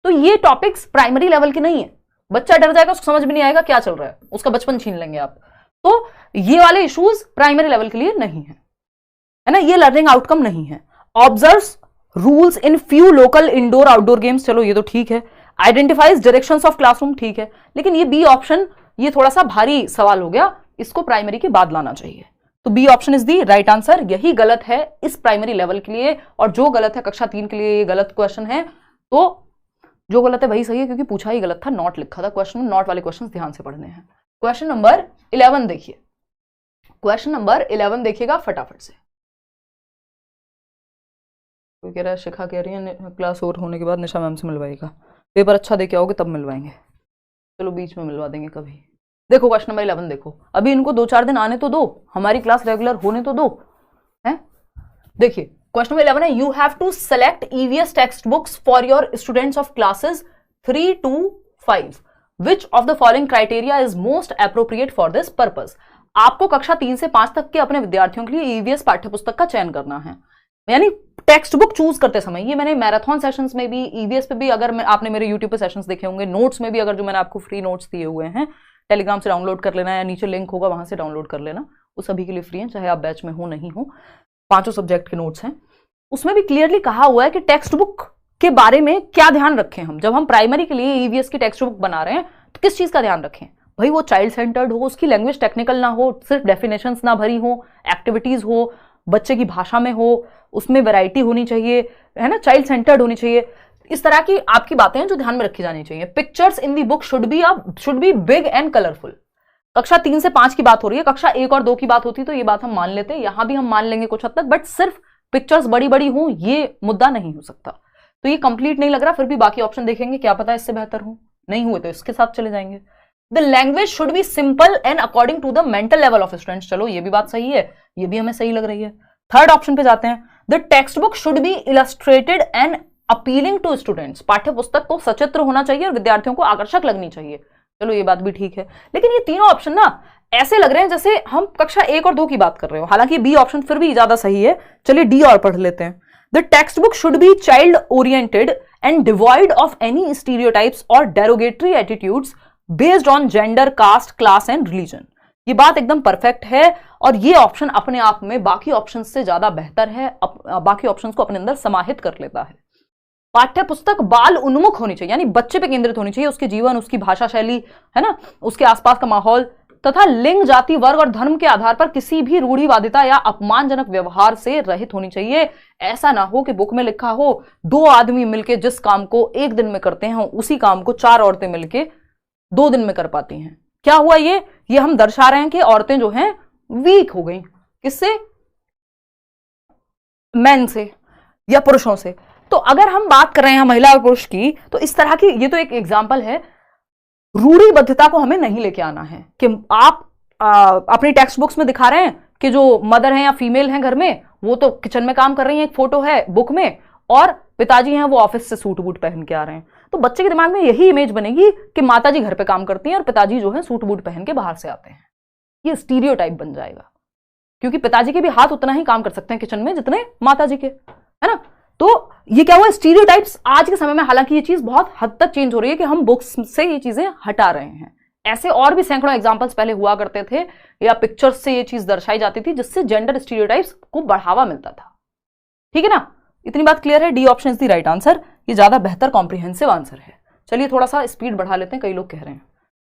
Speaker 1: तो ये टॉपिक्स प्राइमरी लेवल के नहीं है, बच्चा डर जाएगा, उसको समझ में नहीं आएगा क्या चल रहा है, उसका बचपन छीन लेंगे आप। तो ये वाले इश्यूज प्राइमरी लेवल के लिए नहीं है ना, ये लर्निंग आउटकम नहीं है। Observes rules in few local indoor outdoor games, चलो ये तो ठीक है। आइडेंटिफाइज डायरेक्शंस ऑफ क्लासरूम, ठीक है, लेकिन ये बी ऑप्शन ये थोड़ा सा भारी सवाल हो गया, इसको प्राइमरी के बाद लाना चाहिए। तो B option is the right answer, यही गलत है इस प्राइमरी लेवल के लिए, और जो गलत है कक्षा 3 के लिए ये गलत क्वेश्चन है। तो जो गलत है वही सही है, क्योंकि पूछा ही गलत था, नॉट लिखा था क्वेश्चन में, नॉट वाले क्वेश्चन ध्यान से पढ़ने हैं। क्वेश्चन नंबर 11 देखिए, क्वेश्चन नंबर 11 देखिएगा फटाफट से। कोई कह रहा है, शिखा कह रही है क्लास ओवर होने के बाद निशा मैम से मिलवाएगा, पेपर अच्छा देके आओगे तब मिलवाएंगे, चलो बीच में मिलवा देंगे कभी। देखो क्वेश्चन नंबर 11 देखो, अभी इनको 2-4 दिन आने तो दो, हमारी क्लास रेगुलर होने तो दो, है। देखिए क्वेश्चन नंबर 11 है, you have to select EVS text books for your students of classes 3 to 5, which of the following criteria is most appropriate for this purpose. आपको कक्षा 3 से 5 तक के अपने विद्यार्थियों के लिए ईवीएस पाठ्यपुस्तक का चयन करना है, यानी टेक्स्ट बुक चूज करते समय। ये मैंने मैराथन सेशंस में भी, ईवीएस पे भी, अगर आपने मेरे यूट्यूब पे सेशंस देखे होंगे, नोट्स में भी, अगर जो मैंने आपको फ्री नोट्स दिए हुए हैं, टेलीग्राम से डाउनलोड कर लेना, या नीचे लिंक होगा वहां से डाउनलोड कर लेना, वो सभी के लिए फ्री है, चाहे आप बैच में हो नहीं हो, 5 सब्जेक्ट के नोट्स हैं। उसमें भी क्लियरली कहा हुआ है कि टेक्स्ट बुक के बारे में क्या ध्यान रखें हम, जब हम प्राइमरी के लिए ईवीएस की टेक्स्ट बुक बना रहे हैं तो किस चीज का ध्यान रखें भाई, वो चाइल्ड सेंटर्ड हो, उसकी लैंग्वेज टेक्निकल ना हो, सिर्फ डेफिनेशंस ना भरी हो, एक्टिविटीज हो, बच्चे की भाषा में हो, उसमें वैरायटी होनी चाहिए, है ना, चाइल्ड सेंटर्ड होनी चाहिए। इस तरह की आपकी बातें हैं जो ध्यान में रखी जानी चाहिए। Pictures in the book should B big and colourful. कक्षा 3 से 5 की बात हो रही है, कक्षा 1 और 2 की बात होती तो ये बात हम मान लेते, यहां भी हम मान लेंगे कुछ हद तक, बट सिर्फ पिक्चर्स बड़ी बड़ी हों ये मुद्दा नहीं हो सकता। तो ये कंप्लीट नहीं लग रहा, फिर भी बाकी ऑप्शन देखेंगे, क्या पता इससे बेहतर हो, नहीं हुए तो इसके साथ चले जाएंगे। The language should be simple and according to the mental level of students, चलो ये भी बात सही है, ये भी हमें सही लग रही है। थर्ड ऑप्शन पे जाते हैं, the text book should be illustrated and appealing to students, पाठ्य पुस्तक को सचित्र होना चाहिए और विद्यार्थियों को आकर्षक लगनी चाहिए, चलो ये बात भी ठीक है। लेकिन ये तीनों ऑप्शन ना ऐसे लग रहे हैं जैसे हम कक्षा 1 और 2 की बात कर रहे हो, हालांकि बी ऑप्शन फिर भी ज्यादा सही है। चलिए डी और पढ़ लेते हैं। The text book should be child oriented and devoid of any stereotypes और derogatory attitudes based on gender, caste, class and religion. ये बात एकदम परफेक्ट है और ये ऑप्शन अपने आप में बाकी ऑप्शन से ज्यादा बेहतर है, बाकी ऑप्शन को अपने अंदर समाहित कर लेता है। पाठ्य पुस्तक बाल उन्मुख होनी चाहिए, यानी बच्चे पे केंद्रित होनी चाहिए, उसके जीवन, उसकी भाषा शैली, है ना, उसके आसपास का माहौल, तथा लिंग, जाति, वर्ग और धर्म के आधार पर किसी भी रूढ़िवादिता या अपमानजनक व्यवहार से रहित होनी चाहिए। ऐसा ना हो कि बुक में लिखा हो 2 आदमी मिलकर जिस काम को 1 दिन में करते हैं उसी काम को 4 औरतें मिलकर 2 दिन में कर पाती हैं। क्या हुआ ये हम दर्शा रहे हैं कि औरतें जो हैं वीक हो गई, किससे, मेन से या पुरुषों से। तो अगर हम बात कर रहे हैं महिला और पुरुष की, तो इस तरह की, ये तो एक एग्जाम्पल है, रूढ़िबद्धता को हमें नहीं लेके आना है कि आप अपनी टेक्स्ट बुक्स में दिखा रहे हैं कि जो मदर हैं या फीमेल हैं घर में वो तो किचन में काम कर रही हैं, एक फोटो है बुक में, और पिताजी हैं वो ऑफिस से सूट बूट पहन के आ रहे हैं, तो बच्चे के दिमाग में यही इमेज बनेगी कि माताजी घर पे काम करती हैं और पिताजी जो है सूट बूट पहन के बाहर से आते हैं। ये स्टीरियोटाइप बन जाएगा, क्योंकि पिताजी के भी हाथ उतना ही काम कर सकते हैं किचन में जितने माताजी के, है ना। तो ये क्या हुआ, स्टीरियोटाइप्स आज के समय में, हालांकि ये चीज बहुत हद तक चेंज हो रही है कि हम बुक्स से ये चीजें हटा रहे हैं। ऐसे और भी सैकड़ों एग्जांपल्स पहले हुआ करते थे या पिक्चर्स से ये चीज दर्शाई जाती थी जिससे जेंडर स्टीरियोटाइप्स को बढ़ावा मिलता था। ठीक है ना, इतनी बात क्लियर है। D option is the right answer, ये ज्यादा बेहतर कॉम्प्रिहेंसिव आंसर है। चलिए थोड़ा सा स्पीड बढ़ा लेते हैं, कई लोग कह रहे हैं।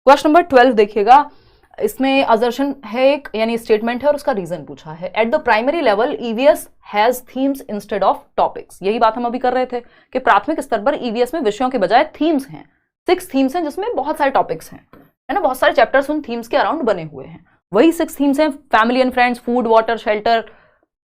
Speaker 1: क्वेश्चन नंबर 12 देखिएगा, इसमें असर्शन है एक, यानी स्टेटमेंट है और उसका रीजन पूछा है। At the primary level EVS has themes instead of topics, यही बात हम अभी कर रहे थे कि प्राथमिक स्तर पर ईवीएस में विषयों के बजाय थीम्स हैं, 6 थीम्स हैं जिसमें बहुत सारे टॉपिक्स हैं, है ना, बहुत सारे चैप्टर्स उन थीम्स के अराउंड बने हुए हैं। वही 6 थीम्स हैं, family and friends, food, water, shelter,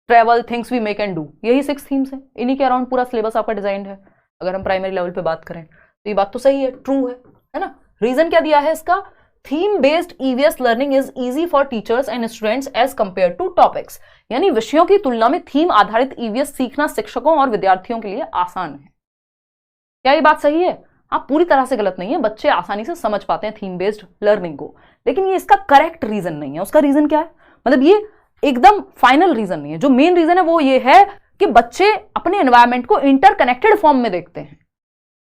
Speaker 1: travel, things we make and do, यही 6 थीम्स हैं, इन्हीं के अराउंड पूरा सिलेबस आपका डिजाइन है। अगर हम प्राइमरी लेवल पे बात करें तो ये बात तो सही है, ट्रू है ना। रीजन क्या दिया है इसका, theme based EVS learning is easy for teachers and students as compare to topics, यानी विषयों की तुलना में थीम आधारित ईवीएस सीखना शिक्षकों और विद्यार्थियों के लिए आसान है। क्या ये बात सही है? आप पूरी तरह से गलत नहीं है, बच्चे आसानी से समझ पाते हैं थीम बेस्ड लर्निंग को, लेकिन ये इसका करेक्ट रीजन नहीं है। उसका रीजन क्या है, मतलब ये एकदम फाइनल रीजन नहीं है। जो मेन रीजन है वो ये है कि बच्चे अपने एनवायरमेंट को इंटरकनेक्टेड फॉर्म में देखते हैं।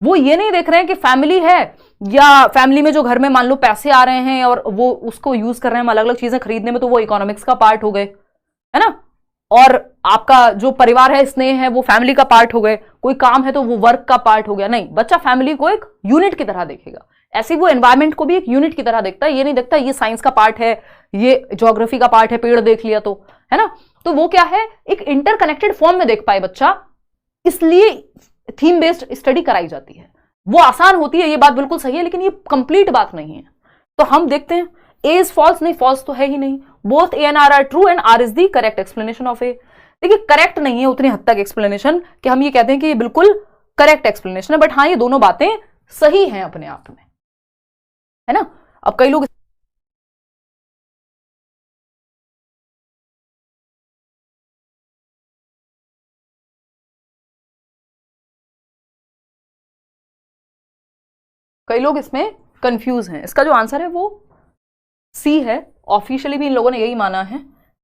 Speaker 1: वो ये नहीं देख रहे हैं कि फैमिली है या फैमिली में जो घर में मान लो पैसे आ रहे हैं और वो उसको यूज कर रहे हैं अलग अलग चीजें खरीदने में, तो वो इकोनॉमिक्स का पार्ट हो गए, है ना। और आपका जो परिवार है, स्नेह है, वो फैमिली का पार्ट हो गए। कोई काम है तो वो वर्क का पार्ट हो गया। नहीं, बच्चा फैमिली को एक यूनिट की तरह देखेगा, ऐसे वो एनवायरमेंट को भी एक यूनिट की तरह देखता है। ये नहीं देखता ये साइंस का पार्ट है, ये ज्योग्राफी का पार्ट है, पेड़ देख लिया तो, है ना। तो वो क्या है, एक इंटरकनेक्टेड फॉर्म में देख पाए बच्चा, इसलिए थीम बेस्ड स्टडी कराई जाती है। वो आसान होती है, ये बात बिल्कुल सही है, लेकिन ये कंप्लीट बात नहीं है। तो हम देखते हैं, ए इज फॉल्स, नहीं फॉल्स तो है ही नहीं। Both A and R are true and R is the correct explanation of A. देखिए करेक्ट नहीं है उतनी हद तक एक्सप्लेनेशन कि हम ये कहते हैं कि ये बिल्कुल करेक्ट एक्सप्लेनेशन है, बट हाँ ये दोनों बातें सही हैं अपने आप में, है ना। अब कई लोग इसमें कंफ्यूज हैं। इसका जो आंसर है वो सी है। ऑफिशियली भी इन लोगों ने यही माना है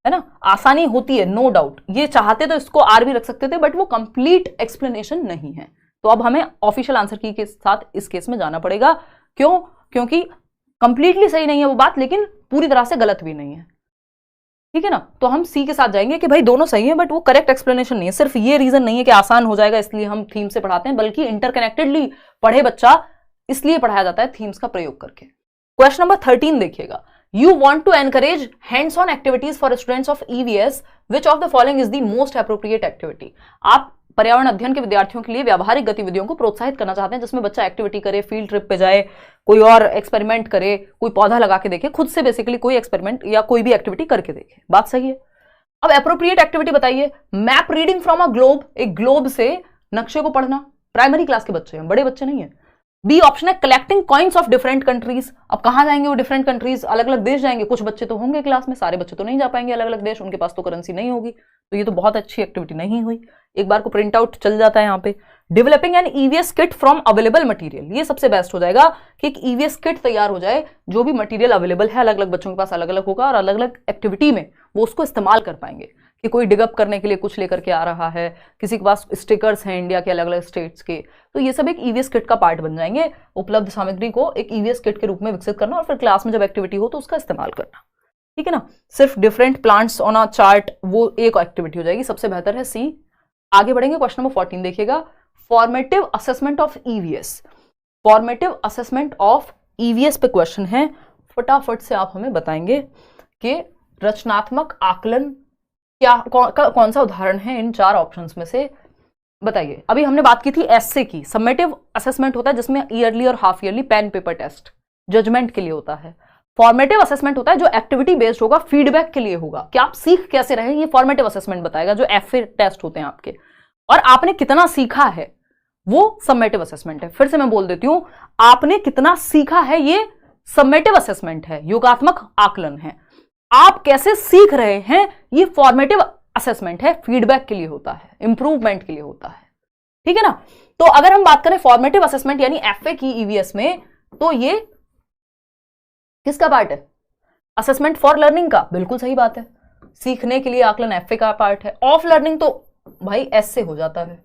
Speaker 1: ना। आसानी होती है, नो डाउट, ये चाहते तो इसको आर भी रख सकते थे, बट वो कंप्लीट एक्सप्लेनेशन नहीं है। तो अब हमें ऑफिशियल आंसर की के साथ इस केस में जाना पड़ेगा। क्यों? क्योंकि कंप्लीटली सही नहीं है वो बात, लेकिन पूरी तरह से गलत भी नहीं है। ठीक है ना। तो हम सी के साथ जाएंगे कि भाई दोनों सही है, बट वो करेक्ट एक्सप्लेनेशन नहीं है। सिर्फ ये रीजन नहीं है कि आसान हो जाएगा इसलिए हम थीम से पढ़ाते हैं, बल्कि इंटरकनेक्टेडली पढ़े बच्चा इसलिए पढ़ाया जाता है थीम्स का प्रयोग करके। क्वेश्चन नंबर 13 देखिएगा। You want to encourage hands-on activities for students of EVS. Which of the following is the most appropriate activity? आप पर्यावरण अध्ययन के विद्यार्थियों के लिए व्यावहारिक गतिविधियों को प्रोत्साहित करना चाहते हैं, जिसमें बच्चा एक्टिविटी करे, फील्ड ट्रिप पे जाए, कोई और एक्सपेरिमेंट करे, कोई पौधा लगा के देखे, खुद से बेसिकली कोई एक्सपेरिमेंट या कोई भी एक्टिविटी करके देखे। बात सही है। अब एप्रोप्रिएट एक्टिविटी बताइए। Map reading from a globe, एक ग्लोब से नक्शे को पढ़ना, प्राइमरी क्लास के बच्चे हैं, बड़े बच्चे नहीं है। बी ऑप्शन है collecting coins of different countries. अब कहां जाएंगे वो डिफरेंट कंट्रीज, अलग अलग देश जाएंगे। कुछ बच्चे तो होंगे क्लास में, सारे बच्चे तो नहीं जा पाएंगे अलग अलग देश, उनके पास तो करेंसी नहीं होगी। तो ये तो बहुत अच्छी एक्टिविटी नहीं हुई, एक बार को प्रिंट आउट चल जाता है यहाँ पे। Developing N EVS kit from available material, ये सबसे बेस्ट हो जाएगा कि एक ईवीएस किट तैयार हो जाए, जो भी मटेरियल अवेलेबल है अलग अलग बच्चों के पास अलग अलग होगा, और अलग अलग एक्टिविटी में वो उसको इस्तेमाल कर पाएंगे। कि कोई डिगअप करने के लिए कुछ लेकर के आ रहा है, किसी के पास स्टिकर्स हैं इंडिया के अलग अलग स्टेट्स के, तो ये सब एक ईवीएस किट का पार्ट बन जाएंगे। उपलब्ध सामग्री को एक ईवीएस किट के रूप में विकसित करना और फिर क्लास में जब एक्टिविटी हो तो उसका इस्तेमाल करना, ठीक है ना। सिर्फ different plants on a chart वो एक एक्टिविटी हो जाएगी, सबसे बेहतर है सी। आगे बढ़ेंगे, क्वेश्चन नंबर 14 देखिएगा, formative assessment of EVS. Formative assessment of EVS पे क्वेश्चन है, फटाफट से आप हमें बताएंगे कि रचनात्मक आकलन क्या कौन सा उदाहरण है इन चार ऑप्शंस में से, बताइए। अभी हमने बात की थी एसए की। समेटिव असेसमेंट होता है जिसमें ईयरली और half yearly pen paper test judgment के लिए होता है। फॉर्मेटिव असेसमेंट होता है जो एक्टिविटी बेस्ड होगा, फीडबैक के लिए होगा कि आप सीख कैसे रहे, ये फॉर्मेटिव असेसमेंट बताएगा, जो एफए टेस्ट होते हैं आपके, और आपने कितना सीखा है वो समेटिव असेसमेंट है। फिर से मैं बोल देती हूं, आपने कितना सीखा है ये समेटिव असेसमेंट है, योगात्मक आकलन है। आप कैसे सीख रहे हैं ये फॉर्मेटिव असेसमेंट है, फीडबैक के लिए होता है, इंप्रूवमेंट के लिए होता है, ठीक है ना। तो अगर हम बात करें फॉर्मेटिव असेसमेंट यानी एफए की ईवीएस में, तो ये किसका पार्ट है, असेसमेंट फॉर लर्निंग का, बिल्कुल सही बात है। सीखने के लिए आकलन एफए का पार्ट है। ऑफ लर्निंग तो भाई एस से हो जाता है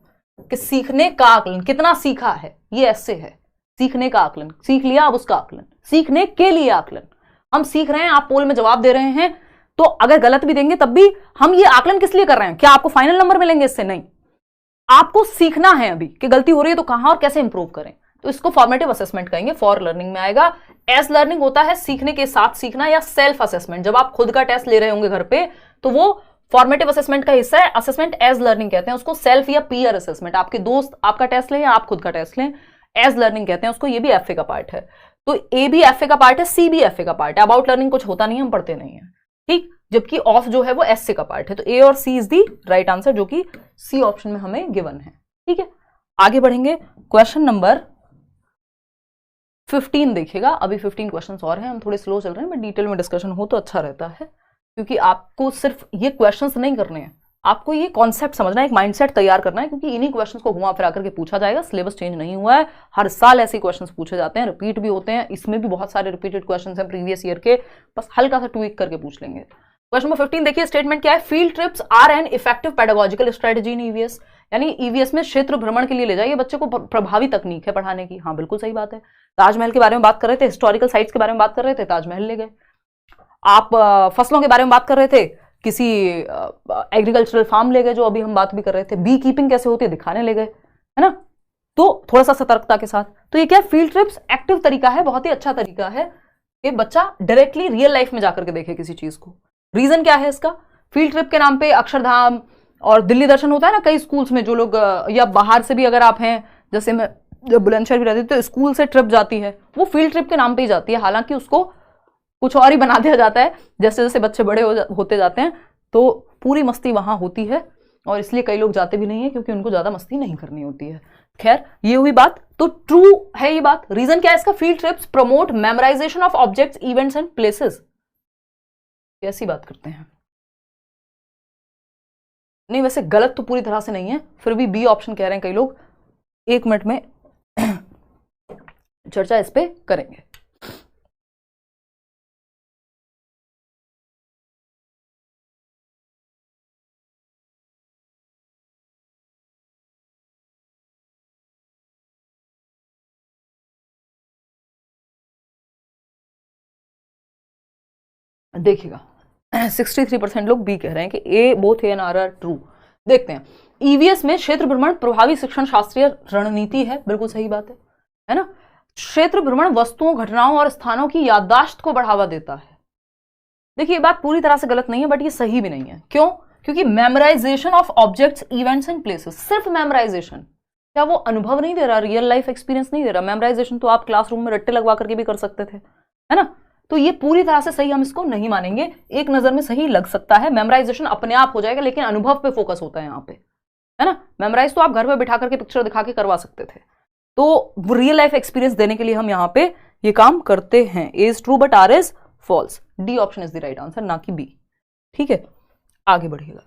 Speaker 1: कि सीखने का आकलन, कितना सीखा है, ये एस से है। सीखने का आकलन, सीख लिया, अब उसका आकलन, सीखने के लिए आकलन। हम सीख रहे हैं, आप पोल में जवाब दे रहे हैं, तो अगर गलत भी देंगे तब भी हम ये आकलन किस लिए कर रहे हैं, क्या आपको फाइनल नंबर मिलेंगे इससे, नहीं। आपको सीखना है अभी कि गलती हो रही है तो कहां और कैसे इंप्रूव करें, तो इसको फॉर्मेटिव असेसमेंट कहेंगे, फॉर लर्निंग में आएगा। एज लर्निंग होता है सीखने के साथ सीखना या सेल्फ असेसमेंट, जब आप खुद का टेस्ट ले रहे होंगे घर पे तो वो फॉर्मेटिव असेसमेंट का हिस्सा है। असेसमेंट एज लर्निंग कहते हैं उसको, सेल्फ या पीयर असेसमेंट, आपके दोस्त आपका टेस्ट लें या आप खुद का टेस्ट लें, एज लर्निंग कहते हैं उसको, ये भी एफए का पार्ट है। तो ए भी एफए का पार्ट है, सी भी एफए का पार्ट है। अबाउट लर्निंग कुछ होता नहीं है, हम पढ़ते नहीं है, ठीक। जबकि ऑफ जो है वो एसए का पार्ट है। तो ए और सी इज दी राइट आंसर, जो कि सी ऑप्शन में हमें गिवन है, ठीक है। आगे बढ़ेंगे, क्वेश्चन नंबर 15 देखिएगा। अभी 15 क्वेश्चंस और हैं, हम थोड़े स्लो चल रहे हैं, बट डिटेल में डिस्कशन हो तो अच्छा रहता है, क्योंकि आपको सिर्फ ये क्वेश्चंस नहीं करने हैं, आपको ये कॉन्सेप्ट समझना है, एक माइंडसेट तैयार करना है, क्योंकि इन्हीं क्वेश्चंस को घुमा फिरा करके पूछा जाएगा। सिलेबस चेंज नहीं हुआ है, हर साल ऐसे क्वेश्चंस पूछे जाते हैं, रिपीट भी होते हैं। इसमें भी बहुत सारे रिपीटेड क्वेश्चंस हैं प्रीवियस ईयर के, बस हल्का सा ट्वीक करके पूछ लेंगे। क्वेश्चन नंबर 15 देखिए, स्टेटमेंट क्या है, field trips are an effective pedagogical strategy in EVS, यानी ईवीएस में क्षेत्र भ्रमण के लिए ले जाइए बच्चे को, प्रभावी तकनीक है पढ़ाने की। हाँ बिल्कुल सही बात है। ताजमहल के बारे में बात कर रहे थे, हिस्टोरिकल साइट्स के बारे में बात कर रहे थे, ताजमहल ले गए। आप फसलों के बारे में बात कर रहे थे, किसी एग्रीकल्चरल फार्म ले गए, जो अभी हम बात भी कर रहे थे। बी कीपिंग कैसे होती है दिखाने ले गए, है ना। तो थोड़ा सा सतर्कता के साथ, तो ये क्या है, फील्ड ट्रिप्स एक्टिव तरीका है, बहुत ही अच्छा तरीका है कि बच्चा डायरेक्टली रियल लाइफ में जाकर के देखे किसी चीज को। रीजन क्या है इसका, फील्ड ट्रिप के नाम पे अक्षरधाम और दिल्ली दर्शन होता है ना कई स्कूल्स में, जो लोग या बाहर से भी अगर आप हैं, जैसे मैं जब बुलंदशहर भी रहती थी तो स्कूल से ट्रिप जाती है, वो फील्ड ट्रिप के नाम पे ही जाती है, हालांकि उसको कुछ और ही बना दिया जाता है। जैसे जैसे बच्चे बड़े होते जाते हैं तो पूरी मस्ती वहां होती है, और इसलिए कई लोग जाते भी नहीं है, क्योंकि उनको ज्यादा मस्ती नहीं करनी होती है। खैर ये हुई बात, तो ट्रू है ये बात। रीजन क्या है इसका, field trips promote memorisation of objects, events and places. कैसी बात करते हैं, नहीं वैसे गलत तो पूरी तरह से नहीं है, फिर भी बी ऑप्शन कह रहे हैं कई लोग। 1 मिनट में चर्चा इस पे करेंगे। देखिएगा 63% लोग बी कह रहे हैं कि A both A and R are true. देखते हैं, ईवीएस में क्षेत्र भ्रमण प्रभावी शिक्षण शास्त्रीय रणनीति है, बिल्कुल सही बात है ना। क्षेत्र भ्रमण वस्तुओं, घटनाओं और स्थानों की याददाश्त को बढ़ावा देता है। देखिए ये बात पूरी तरह से गलत नहीं है, बट ये सही भी नहीं है। क्यों, क्योंकि memorisation of objects, events and places, सिर्फ मेमोराइजेशन, क्या वो अनुभव नहीं दे रहा, रियल लाइफ एक्सपीरियंस नहीं दे रहा। मेमोराइजेशन तो आप क्लासरूम में रट्टे लगवा करके भी कर सकते थे, है ना। तो ये पूरी तरह से सही हम इसको नहीं मानेंगे। एक नजर में सही लग सकता है, मेमोराइजेशन अपने आप हो जाएगा, लेकिन अनुभव पे फोकस होता है यहाँ पे। है ना। मेमोराइज तो आप घर पे बिठा करके पिक्चर दिखा के करवा सकते थे, तो रियल लाइफ एक्सपीरियंस देने के लिए हम यहाँ पे ये काम करते हैं। A is true but R is false. D option is the right answer, ना कि बी। ठीक है, आगे बढ़िएगा।